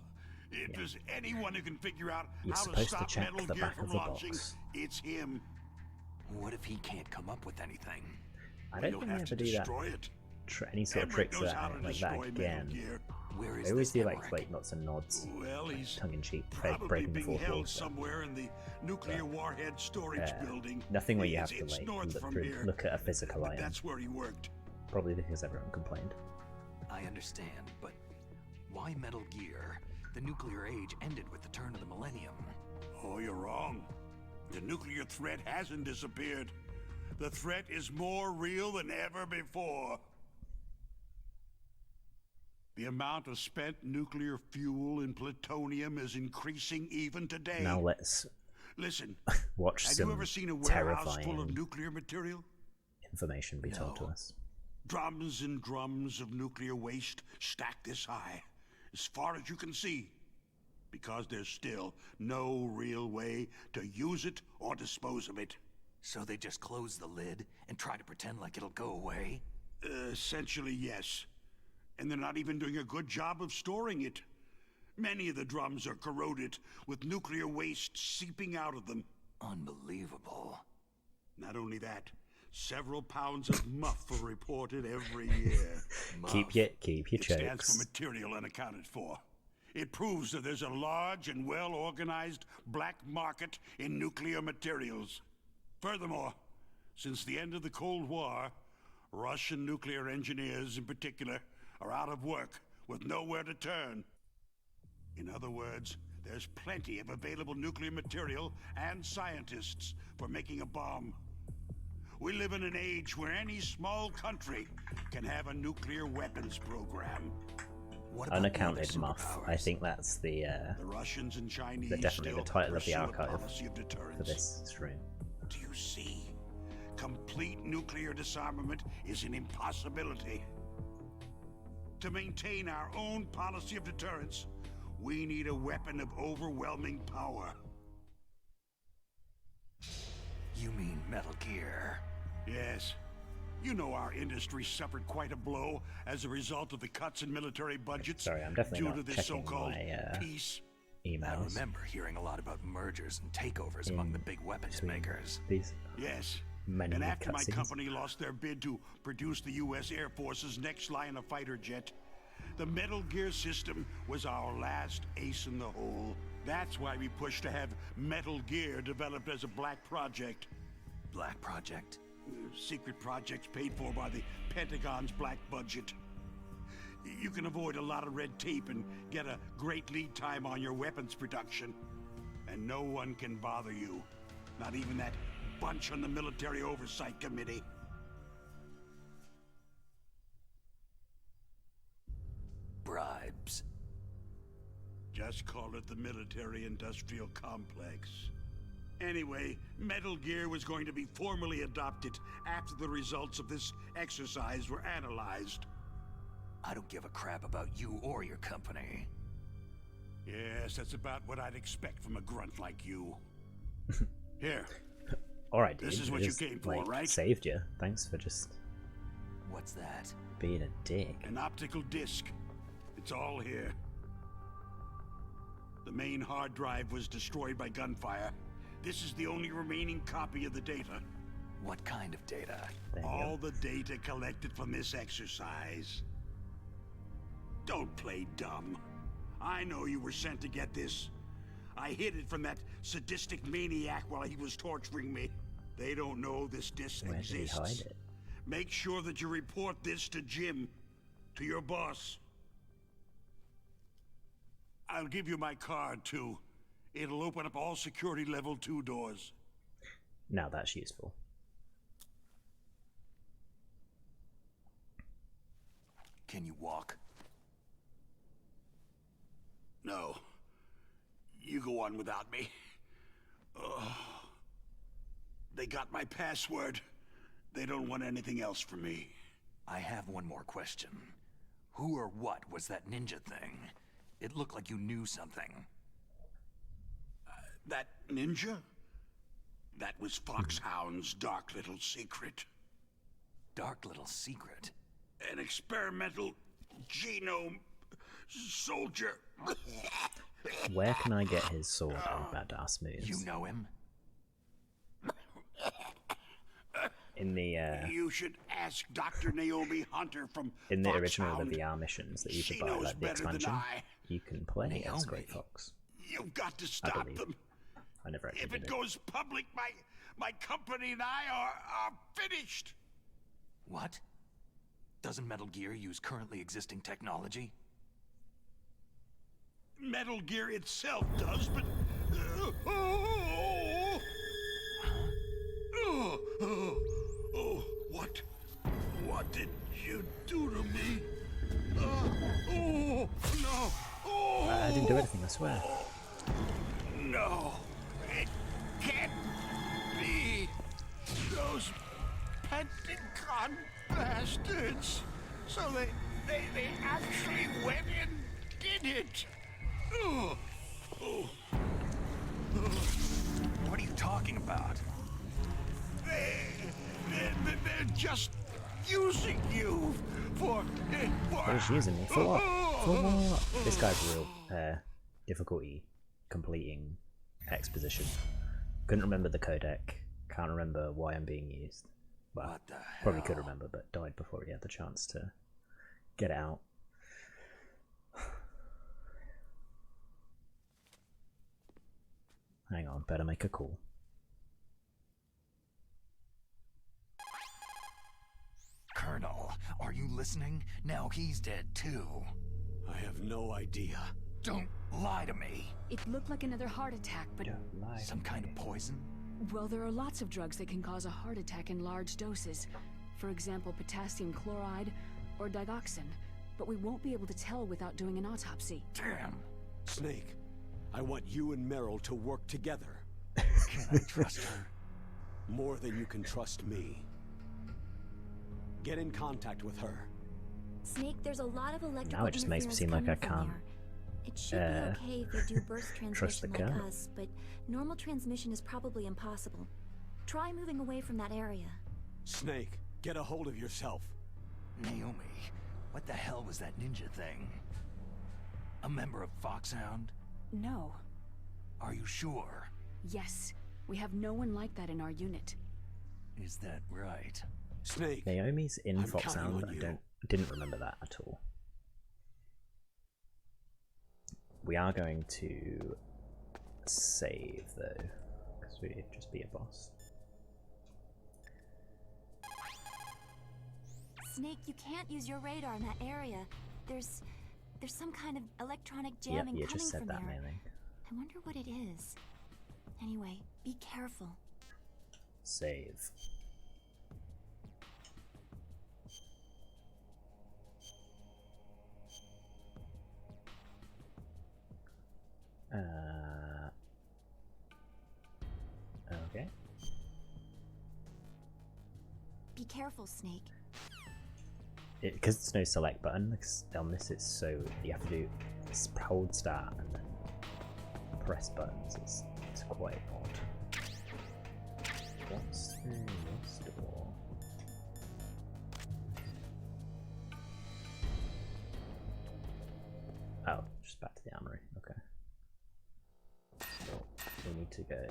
[SPEAKER 13] If there's anyone who can figure out
[SPEAKER 2] You're
[SPEAKER 13] how to
[SPEAKER 2] supposed to
[SPEAKER 13] stop
[SPEAKER 2] check
[SPEAKER 13] Metal
[SPEAKER 2] the
[SPEAKER 13] Gear
[SPEAKER 2] back
[SPEAKER 13] from
[SPEAKER 2] of the
[SPEAKER 13] launching,
[SPEAKER 2] box.
[SPEAKER 13] it's him.
[SPEAKER 3] What if he can't come up with anything?
[SPEAKER 2] I don't
[SPEAKER 13] You'll
[SPEAKER 2] think we
[SPEAKER 13] have
[SPEAKER 2] ever
[SPEAKER 13] to
[SPEAKER 2] do that.
[SPEAKER 13] destroy it.
[SPEAKER 2] Any sort of
[SPEAKER 13] Emmerich
[SPEAKER 2] tricks
[SPEAKER 13] knows
[SPEAKER 2] that
[SPEAKER 13] how to
[SPEAKER 2] like that
[SPEAKER 13] destroy Metal
[SPEAKER 2] again.
[SPEAKER 13] Gear.
[SPEAKER 3] Where is
[SPEAKER 2] They always
[SPEAKER 3] this
[SPEAKER 2] do
[SPEAKER 3] Emmerich?
[SPEAKER 2] like lots of nods,
[SPEAKER 13] Well, he's
[SPEAKER 2] tongue in cheek,
[SPEAKER 13] probably
[SPEAKER 2] breaking the
[SPEAKER 13] being
[SPEAKER 2] fourth
[SPEAKER 13] held
[SPEAKER 2] wall. So,
[SPEAKER 13] somewhere in the nuclear warhead storage building.
[SPEAKER 2] nothing where you have to
[SPEAKER 13] It's
[SPEAKER 2] like
[SPEAKER 13] north from here,
[SPEAKER 2] look at a physical
[SPEAKER 13] but
[SPEAKER 2] item.
[SPEAKER 13] that's where he worked.
[SPEAKER 2] Probably because everyone complained.
[SPEAKER 3] I understand, but why Metal Gear? The nuclear age ended with the turn of the millennium.
[SPEAKER 13] Oh, you're wrong. The nuclear threat hasn't disappeared. The threat is more real than ever before. The amount of spent nuclear fuel and plutonium is increasing even today.
[SPEAKER 2] Now let's
[SPEAKER 13] Listen,
[SPEAKER 2] watch
[SPEAKER 13] have
[SPEAKER 2] some
[SPEAKER 13] you ever seen a warehouse full of
[SPEAKER 2] terrifying
[SPEAKER 13] nuclear material?
[SPEAKER 2] information be told to us.
[SPEAKER 13] Drums and drums of nuclear waste stacked this high, as far as you can see, because there's still no real way to use it or dispose of it.
[SPEAKER 3] So they just close the lid and try to pretend like it'll go away?
[SPEAKER 13] Essentially, yes. And they're not even doing a good job of storing it. Many of the drums are corroded, with nuclear waste seeping out of them.
[SPEAKER 3] Unbelievable.
[SPEAKER 13] Not only that, several pounds of MUF are reported every year.
[SPEAKER 2] Keep your
[SPEAKER 13] It stands for
[SPEAKER 2] jokes.
[SPEAKER 13] material unaccounted for. It proves that there's a large and well-organized black market in nuclear materials. Furthermore, since the end of the Cold War, Russian nuclear engineers in particular are out of work with nowhere to turn. In other words, there's plenty of available nuclear material and scientists for making a bomb. We live in an age where any small country can have a nuclear weapons program.
[SPEAKER 2] Unaccounted MUF. I think that's the
[SPEAKER 13] Russians and Chinese
[SPEAKER 2] definitely the
[SPEAKER 13] still
[SPEAKER 2] title of the
[SPEAKER 13] pursue a
[SPEAKER 2] archive
[SPEAKER 13] policy of deterrence.
[SPEAKER 2] for this stream.
[SPEAKER 13] Do you see? Complete nuclear disarmament is an impossibility. To maintain our own policy of deterrence, we need a weapon of overwhelming power.
[SPEAKER 3] You mean Metal Gear?
[SPEAKER 13] Yes. You know our industry suffered quite a blow as a result of the cuts in military budgets
[SPEAKER 2] Sorry, I'm definitely
[SPEAKER 13] due
[SPEAKER 2] not
[SPEAKER 13] to this
[SPEAKER 2] checking
[SPEAKER 13] so-called
[SPEAKER 2] my
[SPEAKER 13] peace.
[SPEAKER 2] emails.
[SPEAKER 3] I remember hearing a lot about mergers and takeovers among the big weapons makers.
[SPEAKER 2] These
[SPEAKER 13] Yes.
[SPEAKER 2] many
[SPEAKER 13] And after my
[SPEAKER 2] cutscenes.
[SPEAKER 13] company lost their bid to produce the U.S. Air Force's next line of fighter jet, the Metal Gear system was our last ace in the hole. That's why we pushed to have Metal Gear developed as a black project.
[SPEAKER 3] Black project?
[SPEAKER 13] Secret projects paid for by the Pentagon's black budget. You can avoid a lot of red tape and get a great lead time on your weapons production. And no one can bother you. Not even that bunch on the Military Oversight Committee.
[SPEAKER 3] Bribes.
[SPEAKER 13] Just call it the military-industrial complex. Anyway, Metal Gear was going to be formally adopted after the results of this exercise were analyzed.
[SPEAKER 3] I don't give a crap about you or your company.
[SPEAKER 13] Yes, that's about what I'd expect from a grunt like you. Here.
[SPEAKER 2] Alright, dude.
[SPEAKER 13] This is what you came for,
[SPEAKER 2] like,
[SPEAKER 13] right?
[SPEAKER 2] Saved you. Thanks for just
[SPEAKER 3] What's that?
[SPEAKER 2] being a dick.
[SPEAKER 13] An optical disc. It's all here. The main hard drive was destroyed by gunfire. This is the only remaining copy of the data.
[SPEAKER 3] What kind of data?
[SPEAKER 13] All the data collected from this exercise. Don't play dumb. I know you were sent to get this. I hid it from that sadistic maniac while he was torturing me. They don't know this disc
[SPEAKER 2] Where did he
[SPEAKER 13] exists.
[SPEAKER 2] hide it?
[SPEAKER 13] Make sure that you report this to Jim, to your boss. I'll give you my card, too. It'll open up all security level 2 doors.
[SPEAKER 2] Now that's useful.
[SPEAKER 3] Can you walk?
[SPEAKER 13] No. You go on without me. They got my password. They don't want anything else from me.
[SPEAKER 3] I have one more question. Who or what was that ninja thing? It looked like you knew something.
[SPEAKER 13] That ninja? That was Foxhound's dark little secret.
[SPEAKER 3] Dark little secret?
[SPEAKER 13] An experimental genome soldier.
[SPEAKER 2] Where can I get his sword and badass moves?
[SPEAKER 3] You know him?
[SPEAKER 2] In the
[SPEAKER 13] You should ask Dr. Naomi Hunter from
[SPEAKER 2] in the original
[SPEAKER 13] Foxhound.
[SPEAKER 2] VR missions that you
[SPEAKER 13] She
[SPEAKER 2] could buy,
[SPEAKER 13] knows
[SPEAKER 2] like the
[SPEAKER 13] better than
[SPEAKER 2] expansion,
[SPEAKER 13] I.
[SPEAKER 2] you can play as
[SPEAKER 3] Naomi.
[SPEAKER 2] Great Fox.
[SPEAKER 13] You've got to
[SPEAKER 2] I
[SPEAKER 13] stop
[SPEAKER 2] believe.
[SPEAKER 13] them.
[SPEAKER 2] I never actually
[SPEAKER 13] If
[SPEAKER 2] did
[SPEAKER 13] it
[SPEAKER 2] it.
[SPEAKER 13] goes public, my company and I are finished.
[SPEAKER 3] What? Doesn't Metal Gear use currently existing technology?
[SPEAKER 13] Metal Gear itself does, but... What? What did you do to me? No!
[SPEAKER 2] I didn't do anything, I swear.
[SPEAKER 13] No! It can't be! Those Pentagon bastards! So they actually went and did it!
[SPEAKER 3] What are you talking about?
[SPEAKER 13] They're just using you for...
[SPEAKER 2] They're just using me. For what? For what? This guy's real difficulty completing exposition. Couldn't remember the codec. Can't remember why I'm being used. Well,
[SPEAKER 3] What the hell?
[SPEAKER 2] probably could remember, but died before he had the chance to get it out. Hang on, better make a call.
[SPEAKER 3] Colonel, are you listening? Now he's dead too.
[SPEAKER 1] I have no idea.
[SPEAKER 3] Don't lie to me.
[SPEAKER 5] It looked like another heart attack, but...
[SPEAKER 2] Don't lie.
[SPEAKER 3] Some kind of poison?
[SPEAKER 5] Well, there are lots of drugs that can cause a heart attack in large doses. For example, potassium chloride or digoxin. But we won't be able to tell without doing an autopsy.
[SPEAKER 3] Damn.
[SPEAKER 1] Snake, I want you and Meryl to work together.
[SPEAKER 3] Can I trust her?
[SPEAKER 1] More than you can trust me. Get in contact with her.
[SPEAKER 6] Snake, there's a lot of electrical
[SPEAKER 2] Now it just makes me
[SPEAKER 6] interference
[SPEAKER 2] seem like I
[SPEAKER 6] coming from
[SPEAKER 2] can't,
[SPEAKER 6] there. It should be okay if you do burst
[SPEAKER 2] trust the
[SPEAKER 6] transmission like
[SPEAKER 2] colonel.
[SPEAKER 6] us, but normal transmission is probably impossible. Try moving away from that area.
[SPEAKER 1] Snake, get a hold of yourself.
[SPEAKER 3] Naomi, what the hell was that ninja thing? A member of Foxhound?
[SPEAKER 5] No.
[SPEAKER 3] Are you sure?
[SPEAKER 5] Yes. We have no one like that in our unit.
[SPEAKER 3] Is that right?
[SPEAKER 1] Snake.
[SPEAKER 2] Naomi's in
[SPEAKER 1] I'm
[SPEAKER 2] Fox
[SPEAKER 1] counting
[SPEAKER 2] Sound.
[SPEAKER 1] on
[SPEAKER 2] I
[SPEAKER 1] you.
[SPEAKER 2] didn't remember that at all. We are going to save though, because we just be a boss.
[SPEAKER 6] Snake, you can't use your radar in that area. There's some kind of electronic jamming
[SPEAKER 2] you
[SPEAKER 6] coming
[SPEAKER 2] just said
[SPEAKER 6] from
[SPEAKER 2] that,
[SPEAKER 6] there.
[SPEAKER 2] Mailing.
[SPEAKER 6] I wonder what it is. Anyway, be careful.
[SPEAKER 2] Save. Okay.
[SPEAKER 6] Be careful, Snake.
[SPEAKER 2] Because it's no select button on this, it's so you have to do hold start and then press buttons. It's quite odd. What's through this door? Oh, just back to the armory. Okay. So we need to go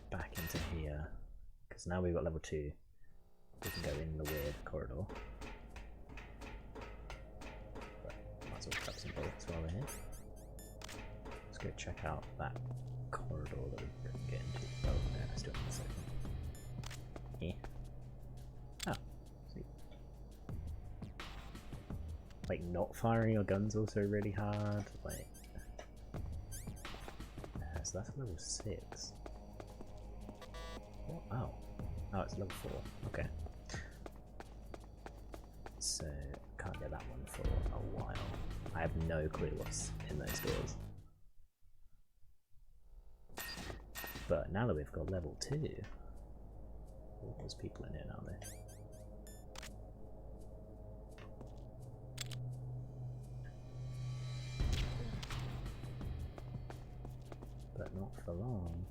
[SPEAKER 2] back into here because now we've got level 2. We can go in the weird corridor. But might as well grab some bullets while we're here. Let's go check out that corridor that we couldn't get into. Oh no, I still have a second. Yeah. Oh, sweet. Like, not firing your guns also really hard. Like, so that's level 6. What? Oh. Oh, it's level 4. Okay. So, can't get that one for a while. I have no clue what's in those doors. But now that we've got level 2, oh, there's people in here, aren't there? But not for long.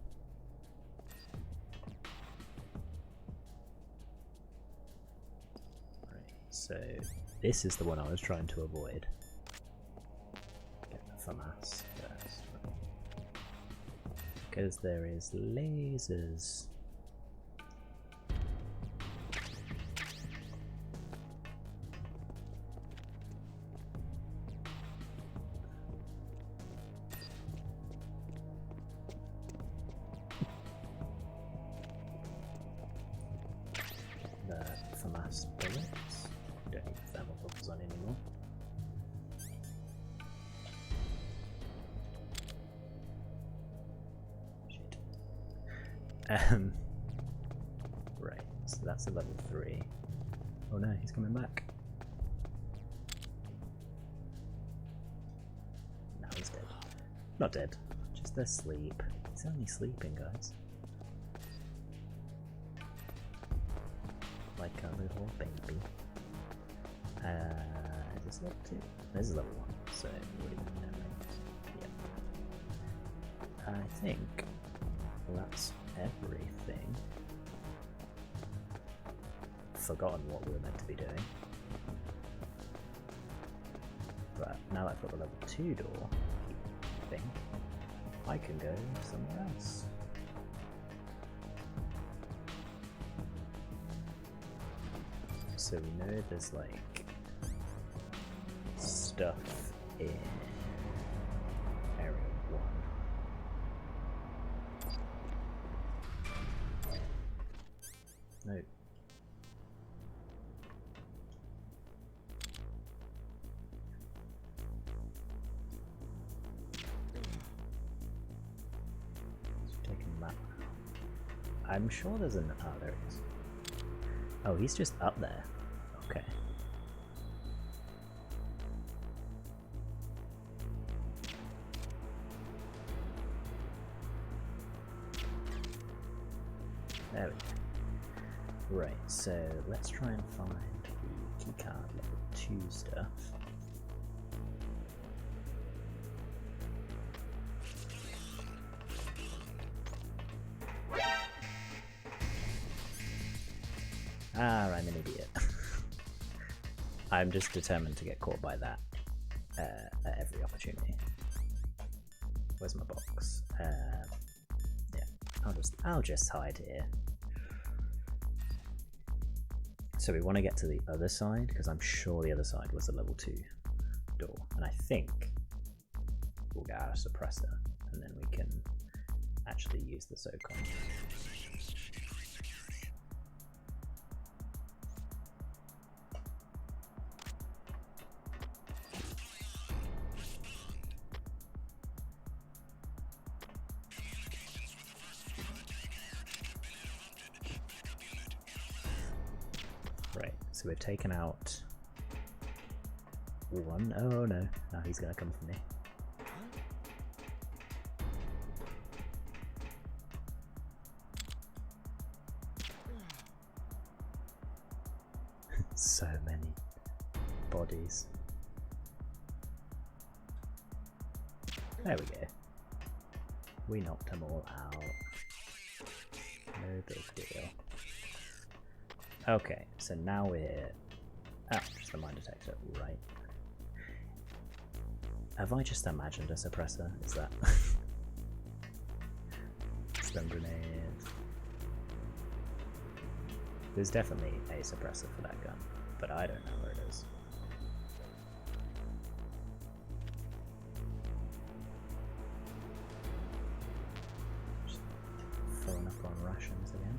[SPEAKER 2] Right, so this is the one I was trying to avoid. Get the FAMAS first. Because there is lasers. The FAMAS bullets. Don't need the thermal bubbles on anymore. Right, so that's a level 3. Oh no, he's coming back. No, he's dead. Not dead, just asleep. He's only sleeping, guys. Like a little baby. Is this level 2? This is level 1, so we're even yep. I think that's everything. Forgotten what we were meant to be doing. But now that I've got the level 2 door thing, I can go somewhere else. So we know there's like stuff in area 1. No. Taking that. I'm sure there's an. Oh, there it is. Oh, he's just up there. Okay. There we go. Right, so let's try and find the keycard level 2 stuff. Ah, I'm an idiot. I'm just determined to get caught by that at every opportunity. Where's my box? Yeah, I'll just hide here. So we want to get to the other side because I'm sure the other side was the level 2 door, and I think we'll get our suppressor, and then we can actually use the SOCOM. Right, so we've taken out one. Oh no, now he's gonna come for me. So many bodies. There we go. We knocked them all out. No big deal. Okay, so now we're... Ah, it's the mine detector, right. Have I just imagined a suppressor? Is that... Stun grenade. There's definitely a suppressor for that gun, but I don't know where it is. Just filling up on rations again.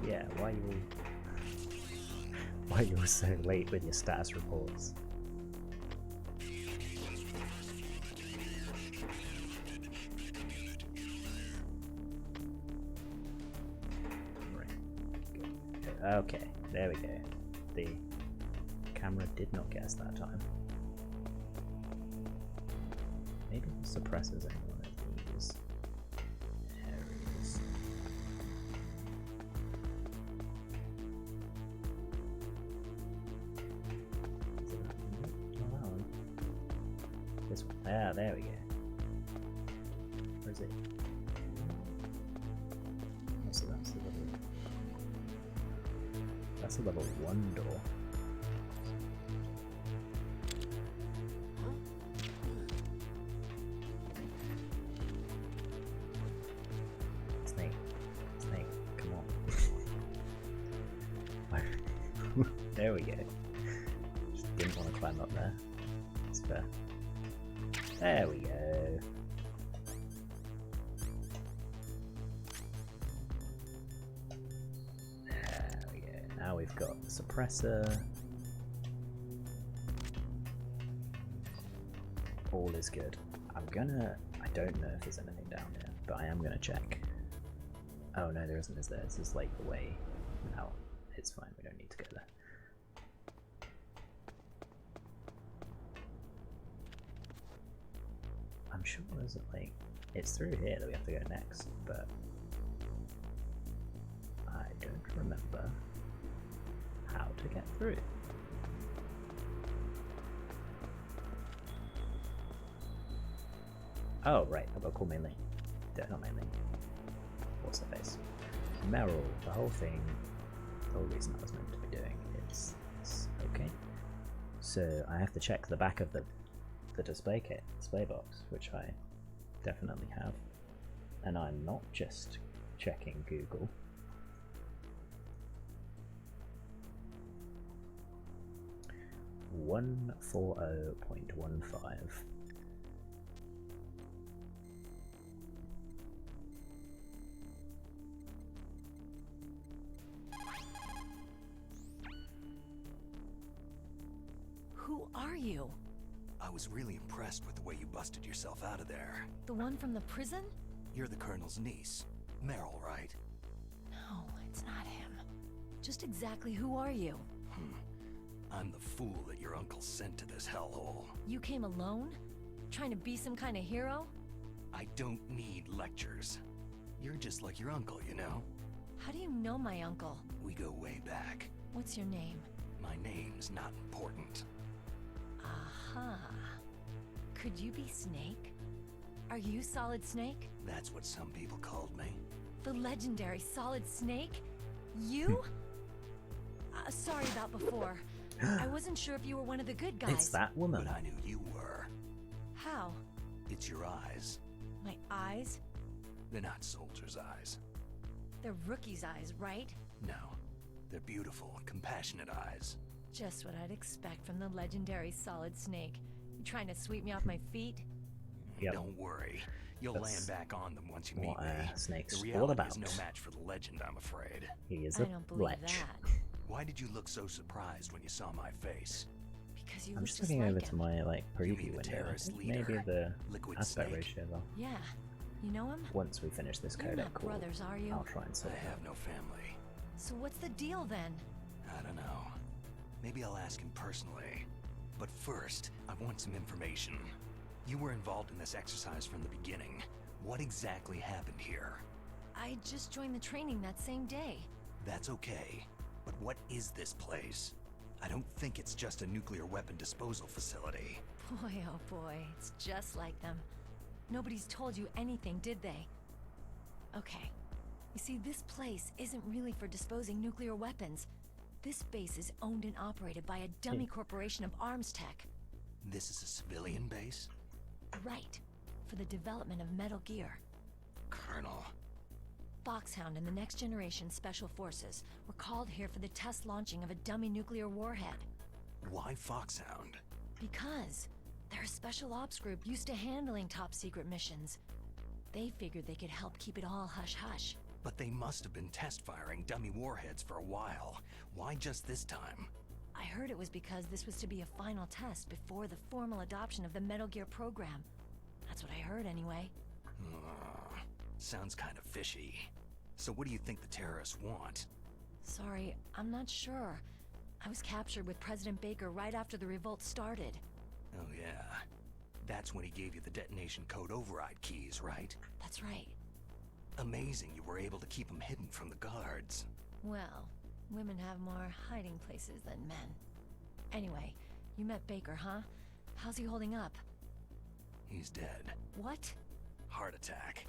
[SPEAKER 2] Yeah, why are you so late with your status reports? Right. Okay, there we go. The camera did not get us that time. Maybe the suppressors in one of these areas. This one. Ah, there we go. Where is it? Oh, so that's a level 1 door. Snake, come on. There we go. Just didn't want to climb up there. That's fair. There we go. There we go. Now we've got the suppressor. All is good. I don't know if there's anything down here, but I am gonna check. Oh no, there isn't, is there? This is like the way out. It's fine, we don't need to go there. I'm sure there's like, it's through here that we have to go next, but I don't remember how to get through. Oh right, I've got to call mainly. Not mainly. What's the face? Meryl, the whole thing, the whole reason I was meant to be doing is this. Okay. So I have to check the back of the display box, which I definitely have, and I'm not just checking Google. .140.15.
[SPEAKER 11] Who are you?
[SPEAKER 3] I was really impressed with the way you busted yourself out of there.
[SPEAKER 11] The one from the prison?
[SPEAKER 3] You're the Colonel's niece. Meryl, right?
[SPEAKER 11] No, it's not him. Just exactly who are you?
[SPEAKER 3] I'm the fool that your uncle sent to this hellhole.
[SPEAKER 11] You came alone? Trying to be some kind of hero?
[SPEAKER 3] I don't need lectures. You're just like your uncle, you know?
[SPEAKER 11] How do you know my uncle?
[SPEAKER 3] We go way back.
[SPEAKER 11] What's your name?
[SPEAKER 3] My name's not important.
[SPEAKER 11] Aha. Could you be Snake? Are you Solid Snake?
[SPEAKER 3] That's what some people called me.
[SPEAKER 11] The legendary Solid Snake? You? Sorry about before. I wasn't sure if you were one of the good guys.
[SPEAKER 2] It's that woman.
[SPEAKER 3] But I knew you were.
[SPEAKER 11] How?
[SPEAKER 3] It's your eyes.
[SPEAKER 11] My eyes?
[SPEAKER 3] They're not soldiers' eyes.
[SPEAKER 11] They're rookies' eyes, right?
[SPEAKER 3] No. They're beautiful, compassionate eyes.
[SPEAKER 11] Just what I'd expect from the legendary Solid Snake. You trying to sweep me off my feet?
[SPEAKER 2] Yep.
[SPEAKER 3] Don't worry. You'll land back on them once you meet
[SPEAKER 2] what
[SPEAKER 3] me.
[SPEAKER 2] Snake's
[SPEAKER 3] The reality
[SPEAKER 2] all about.
[SPEAKER 3] is no match for the legend, I'm afraid.
[SPEAKER 2] He is
[SPEAKER 11] I
[SPEAKER 2] a
[SPEAKER 11] don't believe
[SPEAKER 2] lech.
[SPEAKER 11] that.
[SPEAKER 3] Why did you look so surprised when you saw my face?
[SPEAKER 11] Because you
[SPEAKER 2] I'm
[SPEAKER 11] look
[SPEAKER 2] just
[SPEAKER 11] just
[SPEAKER 2] looking
[SPEAKER 11] like
[SPEAKER 2] over
[SPEAKER 11] him.
[SPEAKER 2] to my like
[SPEAKER 3] You mean
[SPEAKER 2] preview
[SPEAKER 3] the
[SPEAKER 2] window. I
[SPEAKER 3] terrorist
[SPEAKER 2] think
[SPEAKER 3] leader,
[SPEAKER 2] maybe the
[SPEAKER 3] Liquid
[SPEAKER 2] aspect
[SPEAKER 3] Snake?
[SPEAKER 2] ratio though.
[SPEAKER 11] Yeah. You know him?
[SPEAKER 2] Once we finish this
[SPEAKER 11] You're
[SPEAKER 2] codec
[SPEAKER 11] not
[SPEAKER 2] call,
[SPEAKER 11] brothers, are you?
[SPEAKER 2] I'll try and sort
[SPEAKER 3] I
[SPEAKER 2] it
[SPEAKER 3] have
[SPEAKER 2] out.
[SPEAKER 3] no family.
[SPEAKER 11] So what's the deal then?
[SPEAKER 3] I don't know. Maybe I'll ask him personally. But first, I want some information. You were involved in this exercise from the beginning. What exactly happened here?
[SPEAKER 11] I just joined the training that same day.
[SPEAKER 3] That's okay. But what is this place? I don't think it's just a nuclear weapon disposal facility.
[SPEAKER 11] Boy, oh boy, it's just like them. Nobody's told you anything, did they? Okay. You see, this place isn't really for disposing nuclear weapons. This base is owned and operated by a dummy corporation of arms tech.
[SPEAKER 3] This is a civilian base?
[SPEAKER 11] Right. For the development of Metal Gear.
[SPEAKER 3] Colonel.
[SPEAKER 11] Foxhound and the Next Generation Special Forces were called here for the test launching of a dummy nuclear warhead.
[SPEAKER 3] Why Foxhound?
[SPEAKER 11] Because they're a special ops group used to handling top secret missions. They figured they could help keep it all hush-hush.
[SPEAKER 3] But they must have been test firing dummy warheads for a while. Why just this time?
[SPEAKER 11] I heard it was because this was to be a final test before the formal adoption of the Metal Gear program. That's what I heard anyway.
[SPEAKER 3] Sounds kind of fishy. So what do you think the terrorists want?
[SPEAKER 11] Sorry, I'm not sure. I was captured with President Baker right after the revolt started.
[SPEAKER 3] Oh yeah. That's when he gave you the detonation code override keys, right?
[SPEAKER 11] That's right.
[SPEAKER 3] Amazing you were able to keep them hidden from the guards.
[SPEAKER 11] Well, women have more hiding places than men. Anyway, you met Baker, huh? How's he holding up?
[SPEAKER 3] He's dead.
[SPEAKER 11] What?
[SPEAKER 3] Heart attack.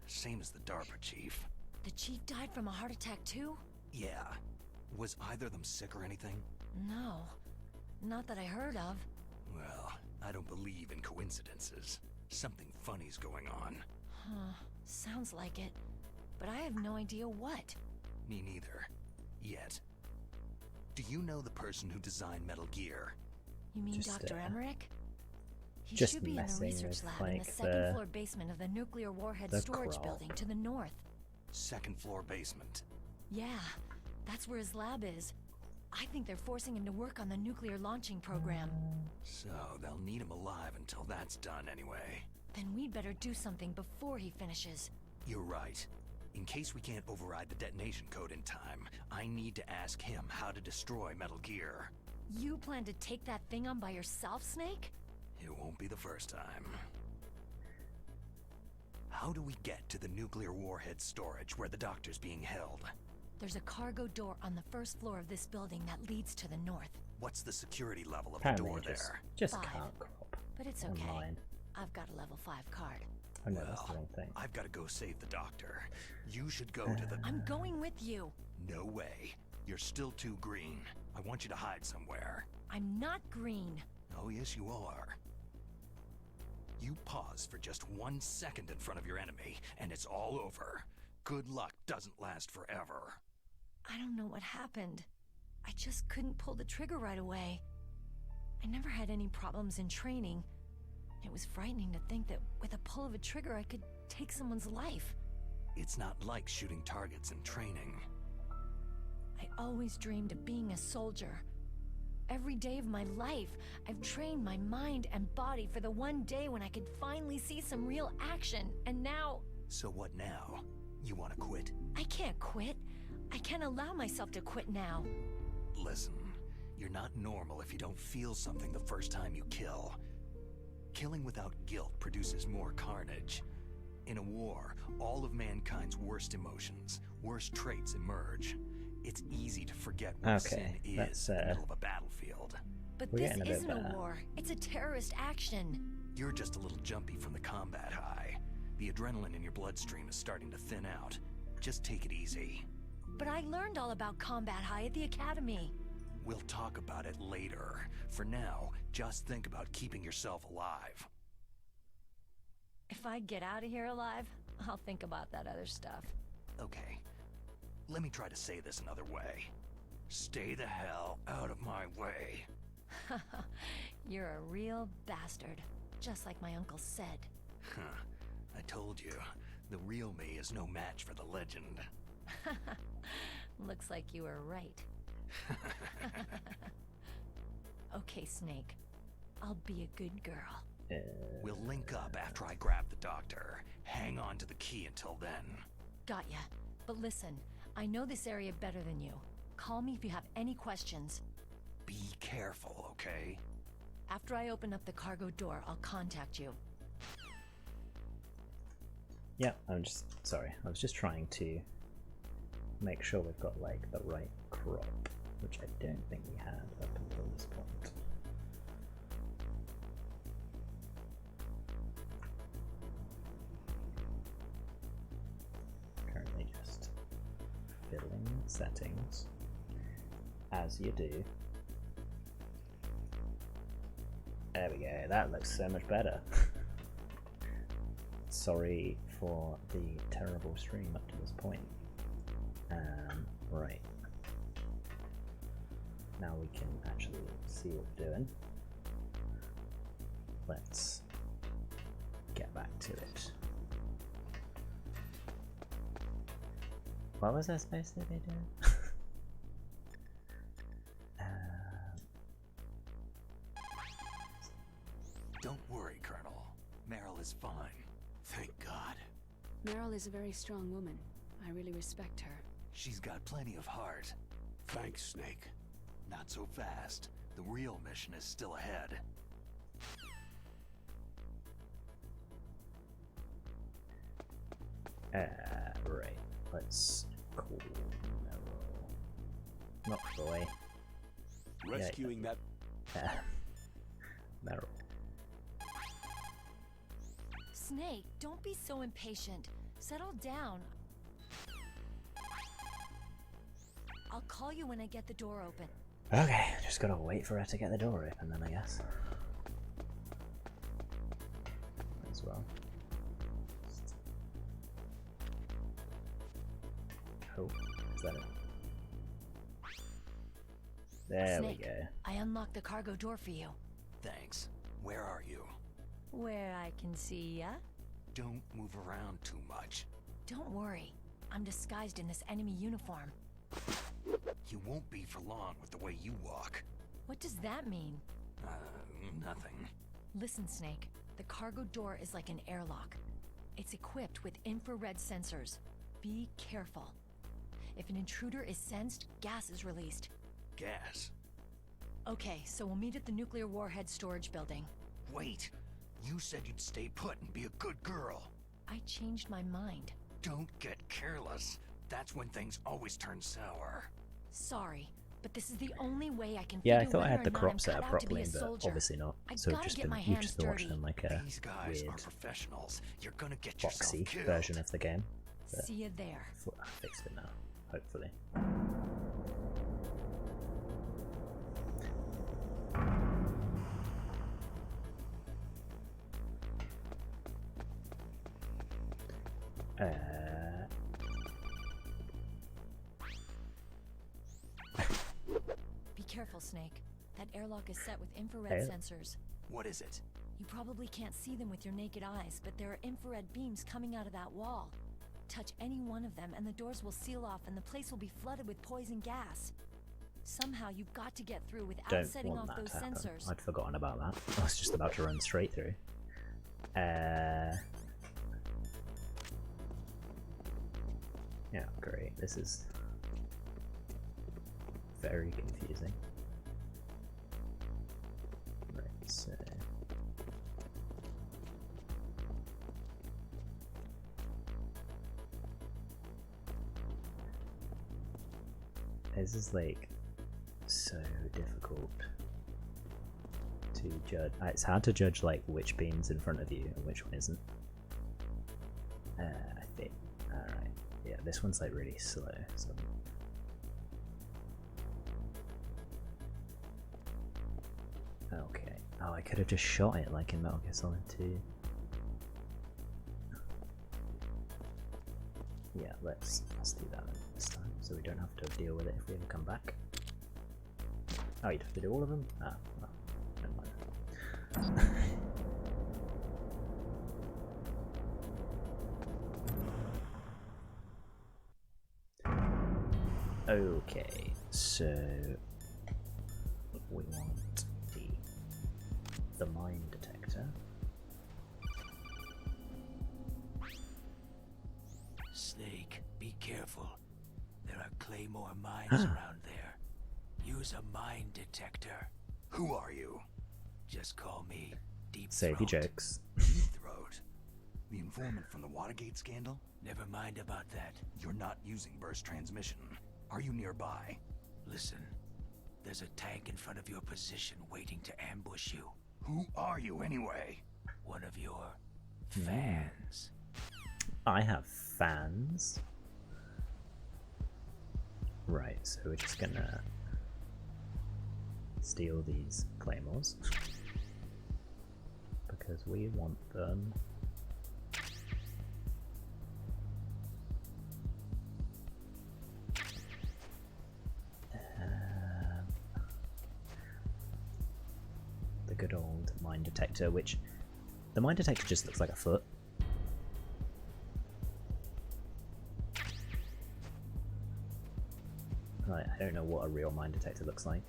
[SPEAKER 3] Same as the DARPA chief.
[SPEAKER 11] The chief died from a heart attack too?
[SPEAKER 3] Yeah. Was either of them sick or anything?
[SPEAKER 11] No. Not that I heard of.
[SPEAKER 3] Well, I don't believe in coincidences. Something funny's going on.
[SPEAKER 11] Huh. Sounds like it. But I have no idea what.
[SPEAKER 3] Me neither. Yet. Do you know the person who designed Metal Gear?
[SPEAKER 11] You mean
[SPEAKER 2] Just,
[SPEAKER 11] Dr. Emmerich? He
[SPEAKER 2] just
[SPEAKER 11] should be in the
[SPEAKER 2] messing
[SPEAKER 11] research
[SPEAKER 2] with,
[SPEAKER 11] lab in
[SPEAKER 2] like,
[SPEAKER 11] the second
[SPEAKER 2] the-
[SPEAKER 11] floor basement of the nuclear warhead
[SPEAKER 2] the
[SPEAKER 11] storage
[SPEAKER 2] crawl.
[SPEAKER 11] building to the north.
[SPEAKER 3] Second floor basement.
[SPEAKER 11] Yeah, that's where his lab is. I think they're forcing him to work on the nuclear launching program.
[SPEAKER 3] So they'll need him alive until that's done anyway.
[SPEAKER 11] Then we'd better do something before he finishes.
[SPEAKER 3] You're right. In case we can't override the detonation code in time, I need to ask him how to destroy Metal Gear.
[SPEAKER 11] You plan to take that thing on by yourself, Snake?
[SPEAKER 3] It won't be the first time. How do we get to the nuclear warhead storage where the doctor's being held?
[SPEAKER 11] There's a cargo door on the first floor of this building that leads to the north.
[SPEAKER 3] What's the security level of
[SPEAKER 2] Apparently
[SPEAKER 3] the door
[SPEAKER 2] just,
[SPEAKER 3] there?
[SPEAKER 2] just
[SPEAKER 11] 5.
[SPEAKER 2] can't crop
[SPEAKER 11] But it's okay.
[SPEAKER 2] online.
[SPEAKER 11] I've got a level 5 card.
[SPEAKER 2] Oh no, that's the wrong thing.
[SPEAKER 3] I've got to go save the doctor. You should go to the...
[SPEAKER 11] I'm going with you.
[SPEAKER 3] No way. You're still too green. I want you to hide somewhere.
[SPEAKER 11] I'm not green.
[SPEAKER 3] Oh, yes, you are. You pause for just 1 second in front of your enemy, and it's all over. Good luck doesn't last forever.
[SPEAKER 11] I don't know what happened. I just couldn't pull the trigger right away. I never had any problems in training. It was frightening to think that with a pull of a trigger I could take someone's life.
[SPEAKER 3] It's not like shooting targets in training.
[SPEAKER 11] I always dreamed of being a soldier. Every day of my life, I've trained my mind and body for the one day when I could finally see some real action, and now...
[SPEAKER 3] So what now? You want to quit?
[SPEAKER 11] I can't quit. I can't allow myself to quit now.
[SPEAKER 3] Listen, you're not normal if you don't feel something the first time you kill. Killing without guilt produces more carnage. In a war, all of mankind's worst emotions, worst traits emerge. It's easy to forget what sin is in the middle of a battlefield.
[SPEAKER 11] But
[SPEAKER 2] We're
[SPEAKER 11] this
[SPEAKER 2] getting a bit
[SPEAKER 11] isn't a
[SPEAKER 2] better.
[SPEAKER 11] war. It's a terrorist action.
[SPEAKER 3] You're just a little jumpy from the combat high. The adrenaline in your bloodstream is starting to thin out. Just take it easy.
[SPEAKER 11] But I learned all about combat high at the academy.
[SPEAKER 3] We'll talk about it later. For now, just think about keeping yourself alive.
[SPEAKER 11] If I get out of here alive, I'll think about that other stuff.
[SPEAKER 3] Okay. Let me try to say this another way. Stay the hell out of my way.
[SPEAKER 11] You're a real bastard, just like my uncle said.
[SPEAKER 3] Huh. I told you, the real me is no match for the legend.
[SPEAKER 11] Looks like you were right. Okay, Snake. I'll be a good girl.
[SPEAKER 3] We'll link up after I grab the doctor. Hang on to the key until then.
[SPEAKER 11] Got ya. But listen, I know this area better than you. Call me if you have any questions.
[SPEAKER 3] Be careful, okay?
[SPEAKER 11] After I open up the cargo door, I'll contact you.
[SPEAKER 2] Yeah, I'm just sorry. I was just trying to make sure we've got like the right crop, which I don't think we had up until this point. Currently just fiddling with settings, as you do. There we go, that looks so much better. Sorry for the terrible stream up to this point. Right. Now we can actually see what we're doing. Let's get back to it. What was I supposed to be doing?
[SPEAKER 3] Don't worry, Colonel. Meryl is fine. Thank God.
[SPEAKER 5] Meryl is a very strong woman. I really respect her.
[SPEAKER 3] She's got plenty of heart.
[SPEAKER 1] Thanks, Snake.
[SPEAKER 3] Not so fast. The real mission is still ahead.
[SPEAKER 2] Right. Let's call Meryl. Not boy.
[SPEAKER 1] Rescuing that.
[SPEAKER 2] Meryl.
[SPEAKER 11] Snake, don't be so impatient. Settle down. I'll call you when I get the door open.
[SPEAKER 2] Okay, just gotta wait for her to get the door open then, I guess. As well. Oh, is that it? There
[SPEAKER 11] Snake,
[SPEAKER 2] we go.
[SPEAKER 11] I unlocked the cargo door for you.
[SPEAKER 3] Thanks. Where are you?
[SPEAKER 11] Where I can see ya.
[SPEAKER 3] Don't move around too much.
[SPEAKER 11] Don't worry. I'm disguised in this enemy uniform.
[SPEAKER 3] You won't be for long with the way you walk.
[SPEAKER 11] What does that mean?
[SPEAKER 3] Nothing.
[SPEAKER 11] Listen, Snake. The cargo door is like an airlock. It's equipped with infrared sensors. Be careful. If an intruder is sensed, gas is released.
[SPEAKER 3] Gas?
[SPEAKER 11] Okay, so we'll meet at the nuclear warhead storage building.
[SPEAKER 3] Wait! You said you'd stay put and be a good girl.
[SPEAKER 11] I changed my mind.
[SPEAKER 3] Don't get careless. That's when things always turn sour.
[SPEAKER 11] Sorry, but this is the only way I can
[SPEAKER 2] Yeah, I
[SPEAKER 11] figure
[SPEAKER 2] thought I
[SPEAKER 11] whether
[SPEAKER 2] had
[SPEAKER 11] or
[SPEAKER 2] the
[SPEAKER 11] not
[SPEAKER 2] crop
[SPEAKER 11] I'm
[SPEAKER 2] set
[SPEAKER 11] cut
[SPEAKER 2] up
[SPEAKER 11] out to be
[SPEAKER 2] properly,
[SPEAKER 11] a
[SPEAKER 2] but
[SPEAKER 11] soldier.
[SPEAKER 2] obviously not.
[SPEAKER 11] I
[SPEAKER 2] So
[SPEAKER 11] gotta
[SPEAKER 2] just
[SPEAKER 11] get
[SPEAKER 2] been,
[SPEAKER 11] my
[SPEAKER 2] you've
[SPEAKER 11] hands
[SPEAKER 2] just been watching
[SPEAKER 11] dirty.
[SPEAKER 2] like a
[SPEAKER 3] These guys
[SPEAKER 2] weird
[SPEAKER 3] are professionals. You're gonna get
[SPEAKER 2] boxy
[SPEAKER 3] yourself killed.
[SPEAKER 2] version of the game. But
[SPEAKER 11] See you there.
[SPEAKER 2] I fixed it now, hopefully.
[SPEAKER 11] Be careful, Snake. That airlock is set with infrared
[SPEAKER 2] Hey.
[SPEAKER 11] sensors.
[SPEAKER 3] What is it?
[SPEAKER 11] You probably can't see them with your naked eyes, but there are infrared beams coming out of that wall. Touch any one of them and the doors will seal off and the place will be flooded with poison gas. Somehow you've got to get through without
[SPEAKER 2] Don't
[SPEAKER 11] setting
[SPEAKER 2] want
[SPEAKER 11] off
[SPEAKER 2] that
[SPEAKER 11] those
[SPEAKER 2] to happen.
[SPEAKER 11] sensors.
[SPEAKER 2] I'd forgotten about that. I was just about to run straight through. Yeah, great. This is very confusing. Right, so this is like so difficult to to judge. It's hard to judge like which beam's in front of you and which one isn't. I think. Alright. Yeah, this one's like really slow. So. Okay. Oh, I could have just shot it like in Metal Gear Solid 2. Yeah, let's do that this time, so we don't have to deal with it if we ever come back. Oh, you'd have to do all of them? Ah, well, never mind. Okay, so we want the mine detector.
[SPEAKER 12] Snake, be careful. There are claymore mines around there. Use a mine detector.
[SPEAKER 3] Who are you?
[SPEAKER 12] Just call me Deep
[SPEAKER 2] Save your
[SPEAKER 12] Throat.
[SPEAKER 2] jokes.
[SPEAKER 3] Deep Throat. The informant from the Watergate scandal?
[SPEAKER 12] Never mind about that.
[SPEAKER 3] You're not using burst transmission. Are you nearby?
[SPEAKER 12] Listen, there's a tank in front of your position waiting to ambush you.
[SPEAKER 3] Who are you anyway?
[SPEAKER 12] One of your fans.
[SPEAKER 2] I have fans. Right, so we're just gonna steal these claymores because we want them. The good old mine detector, which the mine detector just looks like a foot. Right, I don't know what a real mine detector looks like,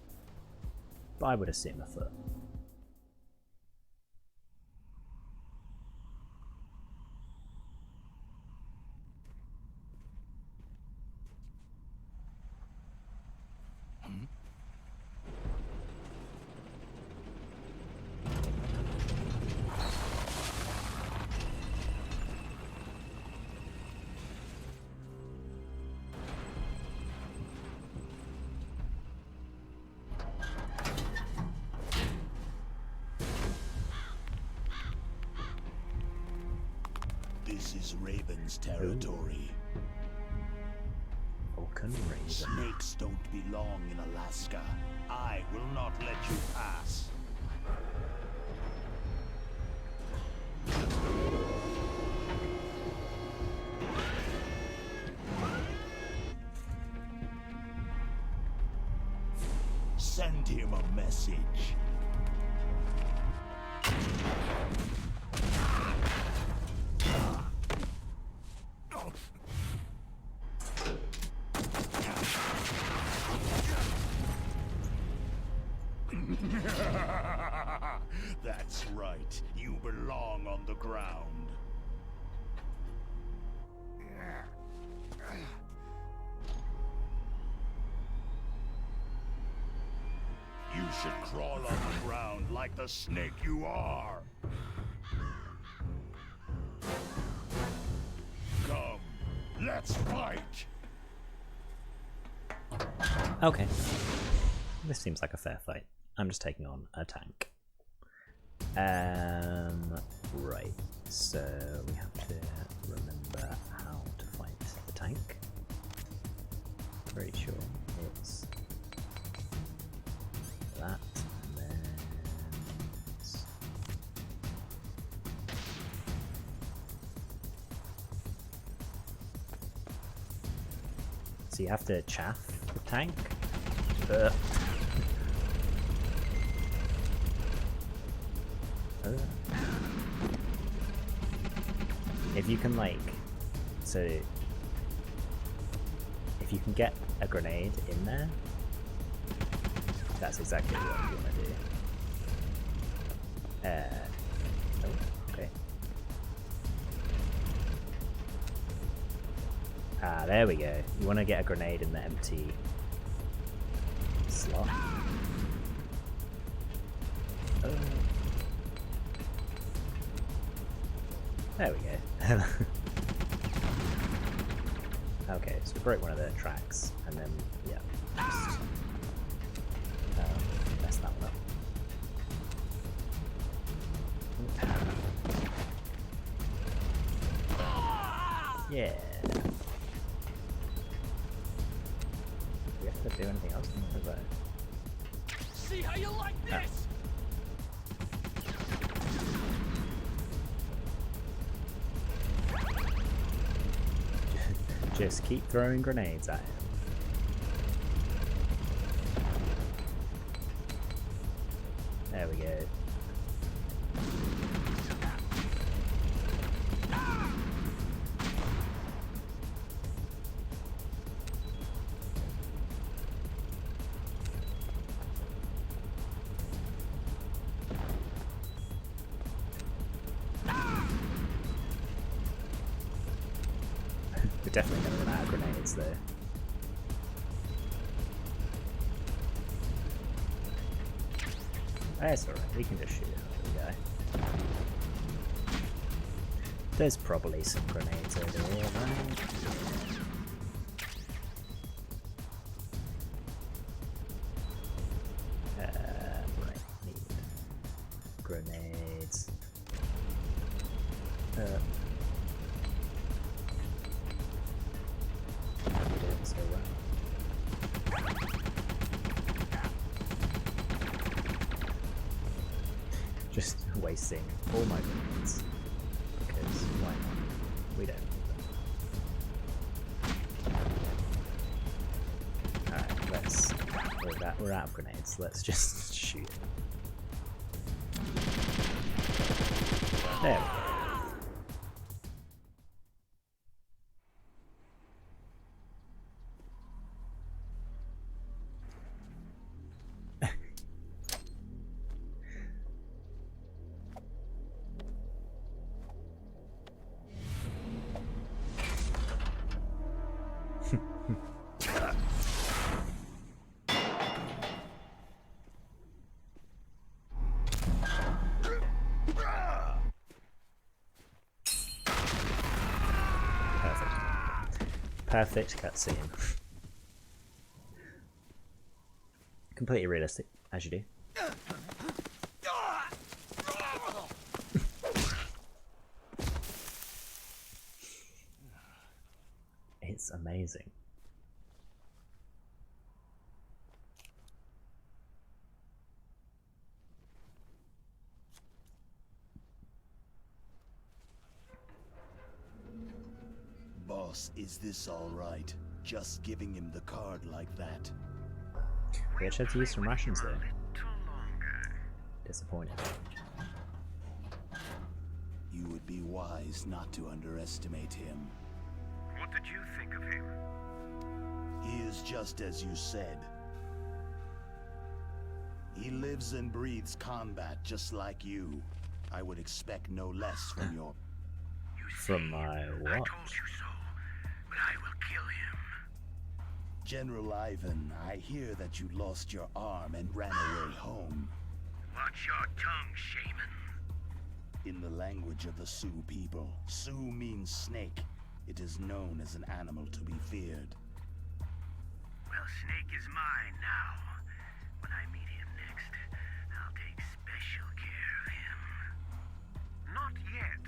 [SPEAKER 2] but I would assume a foot.
[SPEAKER 12] This is Raven's territory.
[SPEAKER 2] Vulcan Raven.
[SPEAKER 12] Snakes don't belong in Alaska. I will not let you pass. Send him a message. That's right. You belong on the ground. You should crawl on the ground like the snake you are. Come, let's fight.
[SPEAKER 2] Okay. This seems like a fair fight. I'm just taking on a tank. Right. So we have to remember how to fight the tank. Pretty sure it's that, and then it's so you have to chaff the tank. If you can if you can get a grenade in there, that's exactly what you want to do. Oh, okay. Ah, there we go. You want to get a grenade in the empty slot. There we go. Okay, so we broke one of the tracks, and then, yeah, just mess that one up. Yeah. Do we have to do anything else?
[SPEAKER 14] See how you like this?
[SPEAKER 2] Just keep throwing grenades at him. There we go. We're definitely going to run out of grenades though. That's alright, we can just shoot another guy. There's probably some grenades over here, right? Right, need grenades. I'm doing so well. Just wasting all my grenades. Because why not? We don't need them. Alright, let's... We're out of grenades. Let's just shoot it. There we go. Perfect cutscene. Completely realistic, as you do. It's amazing.
[SPEAKER 12] Boss, is this all right? Just giving him the card like that.
[SPEAKER 2] We actually had to use some rations there. Disappointed.
[SPEAKER 12] You would be wise not to underestimate him.
[SPEAKER 15] What did you think of him?
[SPEAKER 12] He is just as you said. He lives and breathes combat just like you. I would expect no less from your...
[SPEAKER 2] From my what?
[SPEAKER 15] I told you so, but I will kill him.
[SPEAKER 12] General Ivan, I hear that you lost your arm and ran away home.
[SPEAKER 15] Watch your tongue, shaman.
[SPEAKER 12] In the language of the Sioux people, Sioux means snake. It is known as an animal to be feared.
[SPEAKER 15] Well, Snake is mine now. When I meet him next, I'll take special care of him. Not yet.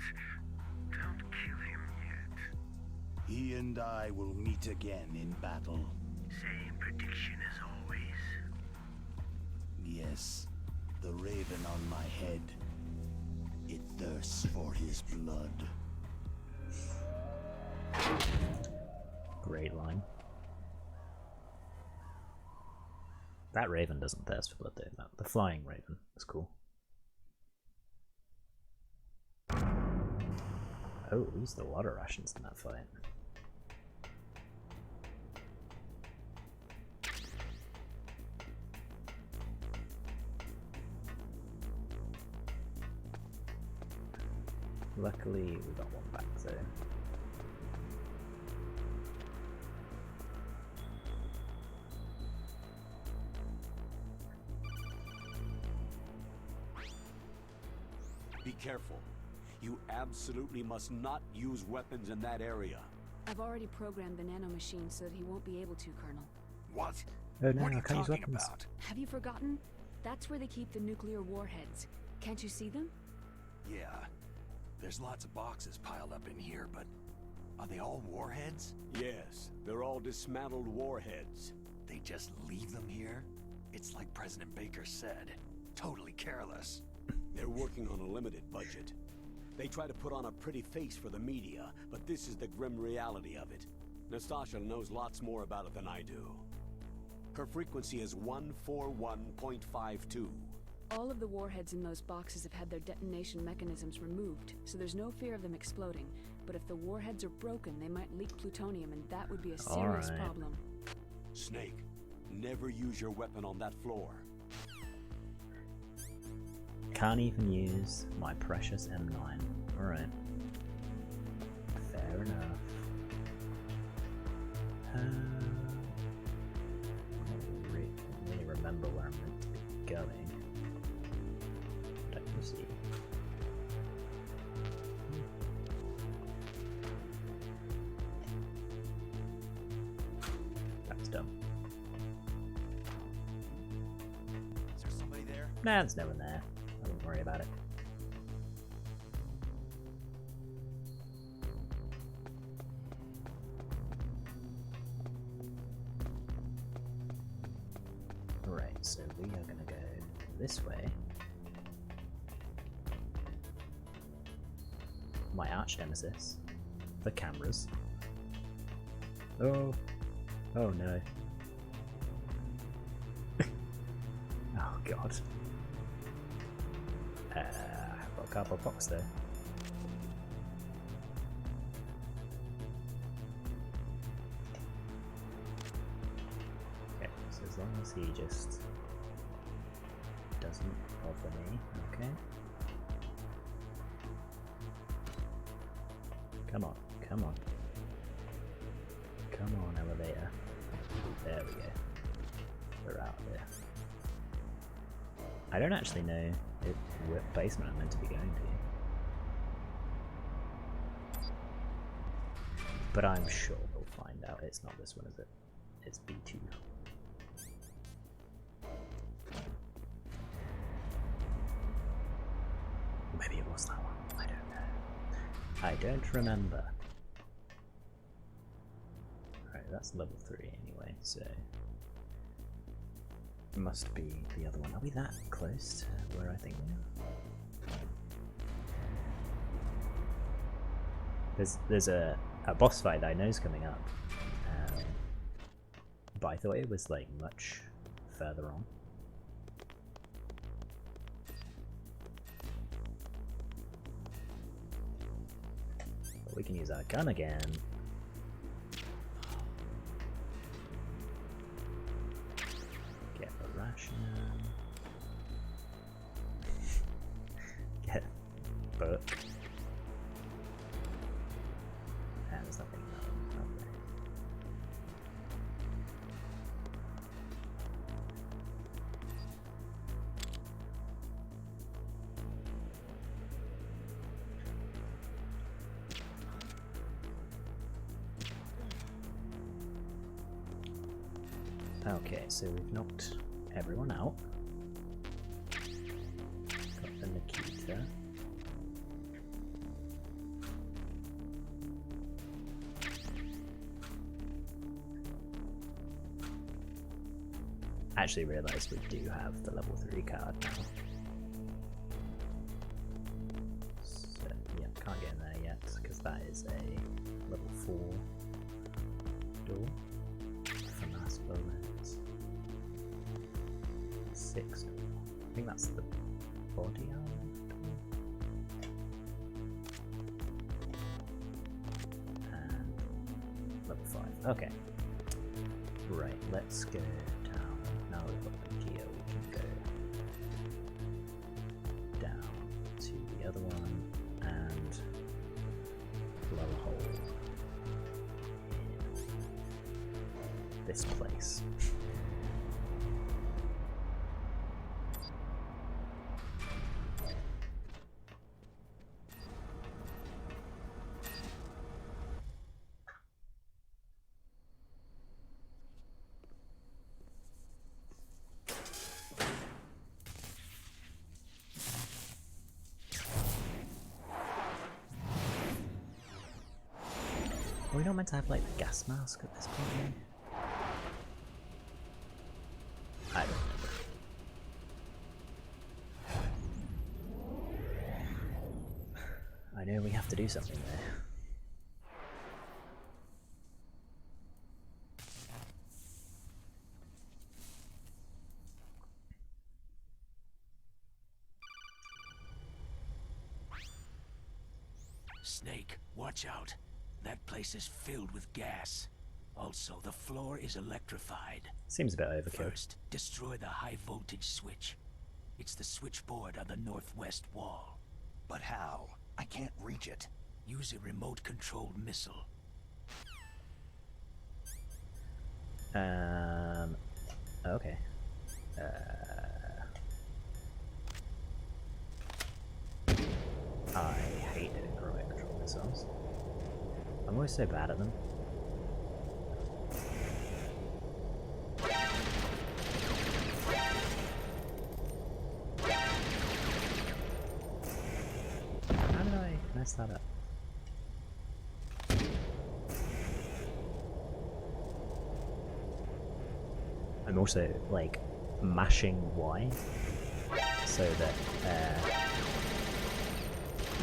[SPEAKER 15] Don't kill him yet.
[SPEAKER 12] He and I will meet again in battle.
[SPEAKER 15] Same prediction as always.
[SPEAKER 12] Yes, the raven on my head. It thirsts for his blood.
[SPEAKER 2] Great line. That raven doesn't thirst for blood though. The flying raven is cool. Oh, we used a lot of rations in that fight. Luckily, we got one back though.
[SPEAKER 1] Be careful. You absolutely must not use weapons in that area.
[SPEAKER 5] I've already programmed the nanomachine so that he won't be able to, Colonel.
[SPEAKER 3] What?
[SPEAKER 2] Oh no,
[SPEAKER 3] What are
[SPEAKER 2] I
[SPEAKER 3] you
[SPEAKER 2] can't use
[SPEAKER 3] talking
[SPEAKER 2] weapons.
[SPEAKER 3] about?
[SPEAKER 5] Have you forgotten? That's where they keep the nuclear warheads. Can't you see them?
[SPEAKER 3] Yeah. There's lots of boxes piled up in here, but Are they all warheads?
[SPEAKER 1] Yes, they're all dismantled warheads.
[SPEAKER 3] They just leave them here? It's like President Baker said. Totally careless.
[SPEAKER 1] They're working on a limited budget. They try to put on a pretty face for the media, but this is the grim reality of it. Nastasha knows lots more about it than I do. Her frequency is 141.52.
[SPEAKER 5] All of the warheads in those boxes have had their detonation mechanisms removed, so there's no fear of them exploding. But if the warheads are broken, they might leak plutonium, and that would be a serious problem.
[SPEAKER 1] Snake, never use your weapon on that floor.
[SPEAKER 2] Can't even use my precious M9. Alright. Fair enough. I don't really remember where I'm meant to be going. Let me see. That's dumb.
[SPEAKER 8] Is there somebody there?
[SPEAKER 2] Nah, there's no one there. I wouldn't worry about it. Right, so we are gonna go this way. My arch nemesis. The cameras. Oh. Oh no. Oh god. I've got a cardboard box there. Okay, so as long as he just doesn't bother me, okay. Come on, come on. Come on, elevator. There we go. We're out of there. I don't actually know what basement I'm meant to be going to. But I'm sure we'll find out. It's not this one, is it? It's B2. Maybe it was that one. I don't know. I don't remember. Alright, that's level 3 anyway, so it must be the other one. Are we that close to where I think we are? There's a boss fight that I know is coming up, but I thought it was like much further on. But we can use our gun again. Get the ration. Get book. And there's nothing up there. Okay, so we've knocked everyone out. Got the Nikita. Actually realised we do have the level 3 card now. So, yeah, can't get in there yet because that is a level 4 door. For mass bullets. 6 door. I think that's the body armor door. And level 5. Okay. Right, let's go down. Now we've got the gear, we can go down to the other one and blow a hole in this place. we not meant to have like the gas mask at this point? I don't remember. I know we have to do something there.
[SPEAKER 12] Snake, watch out. That place is filled with gas. Also, the floor is electrified.
[SPEAKER 2] Seems a bit overkill.
[SPEAKER 12] First, destroy the high voltage switch. It's the switchboard on the northwest wall.
[SPEAKER 3] But how? I can't reach it.
[SPEAKER 12] Use a remote-controlled missile.
[SPEAKER 2] Okay. I hate doing remote control missiles. I'm always so bad at them. How did I mess that up? I'm also like mashing Y so that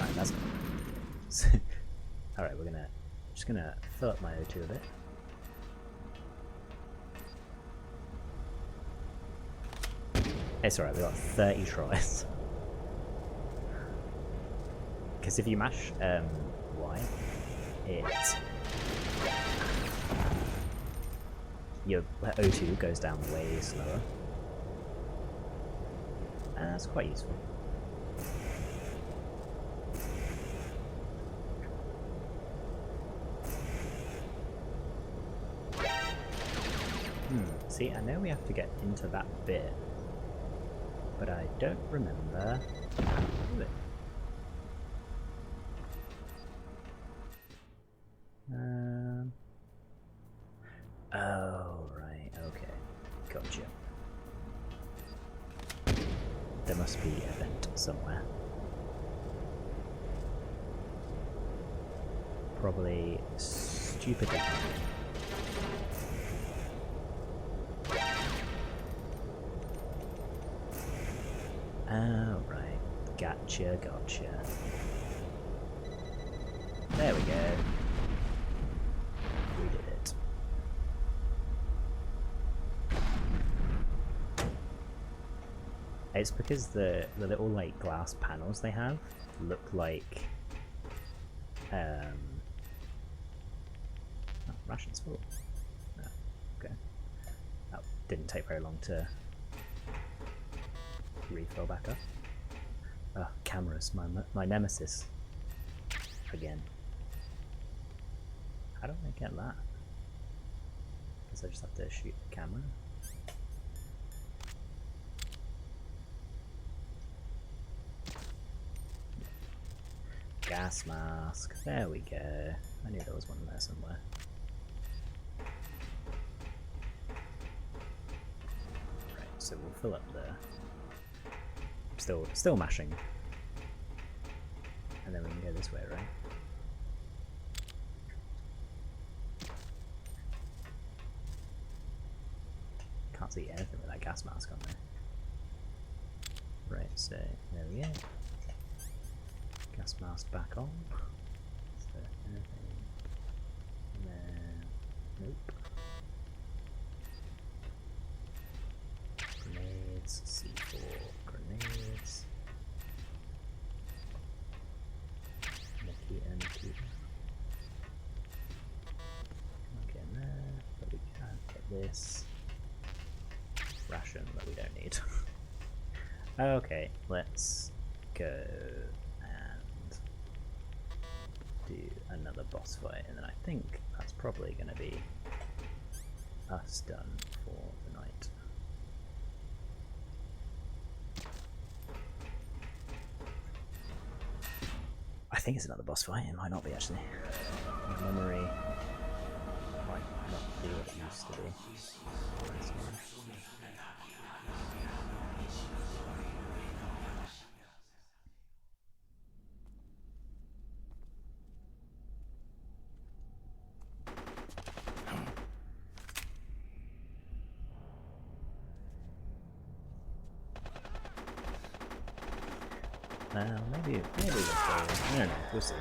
[SPEAKER 2] right, that's alright, we're just gonna fill up my O2 a bit. It's alright, we got 30 tries. Because if you mash Y, your O2 goes down way slower. And that's quite useful. See, I know we have to get into that bit, but I don't remember how to do it. Oh, right, okay. Gotcha. There must be a vent somewhere. Probably stupidly. Oh, right. Gotcha, gotcha. There we go. We did it. It's because the little like glass panels they have look like rations full. Oh, okay. That didn't take very long to refill back up. Oh, cameras, my nemesis. Again. How do I get that? Guess I just have to shoot the camera. Gas mask. There we go. I knew there was one there somewhere. Right, so we'll fill up the. Still mashing. And then we can go this way, right? Can't see anything with that gas mask on there. Right, so there we go. Gas mask back on. Is there anything in there? Nope. Grenades, C4 grenades. Nikita. Okay, in there, but we can't get this. Ration that we don't need. Okay, let's go and do another boss fight, and then I think that's probably going to be us done for the night. I think it's another boss fight, it might not be actually. My memory might not be what it used to be. Maybe we'll play it. I don't know. We'll see.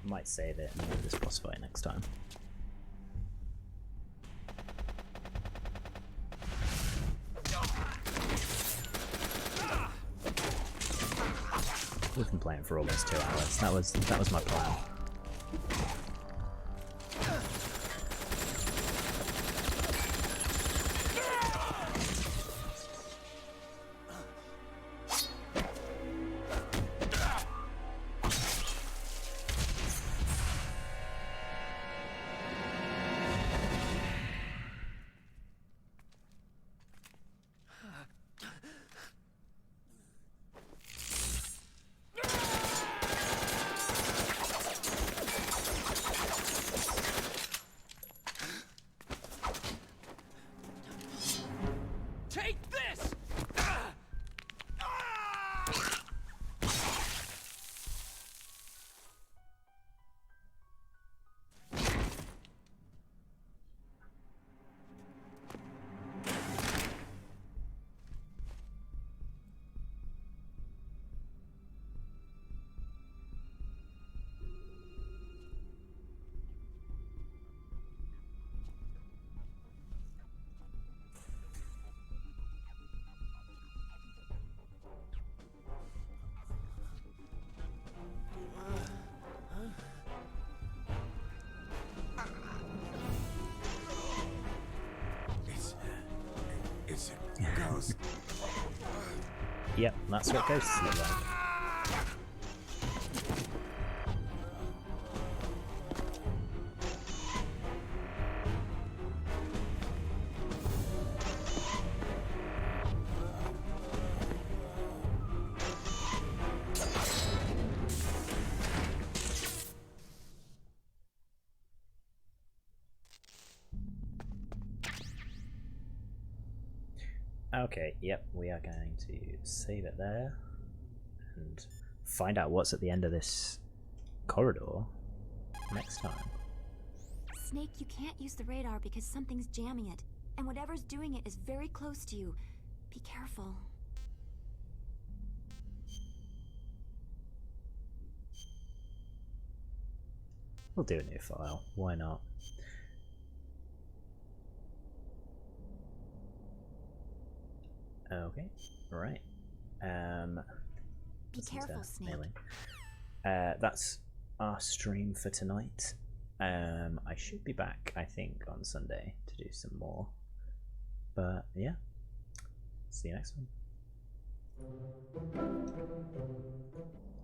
[SPEAKER 2] Might save it and do this boss fight next time. We've been playing for almost 2 hours. That was my plan. Yep, that's what ghosts look like. Okay, yep, we are going to save it there and find out what's at the end of this corridor next time.
[SPEAKER 6] Snake, you can't use the radar because something's jamming it, and whatever's doing it is very close to you. Be careful.
[SPEAKER 2] We'll do a new file, why not? Okay, right.
[SPEAKER 6] Be careful, Snake.
[SPEAKER 2] That's our stream for tonight. I should be back, I think, on Sunday to do some more. But yeah, see you next time.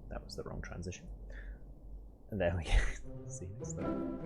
[SPEAKER 2] That was the wrong transition. And there we go. See you next time.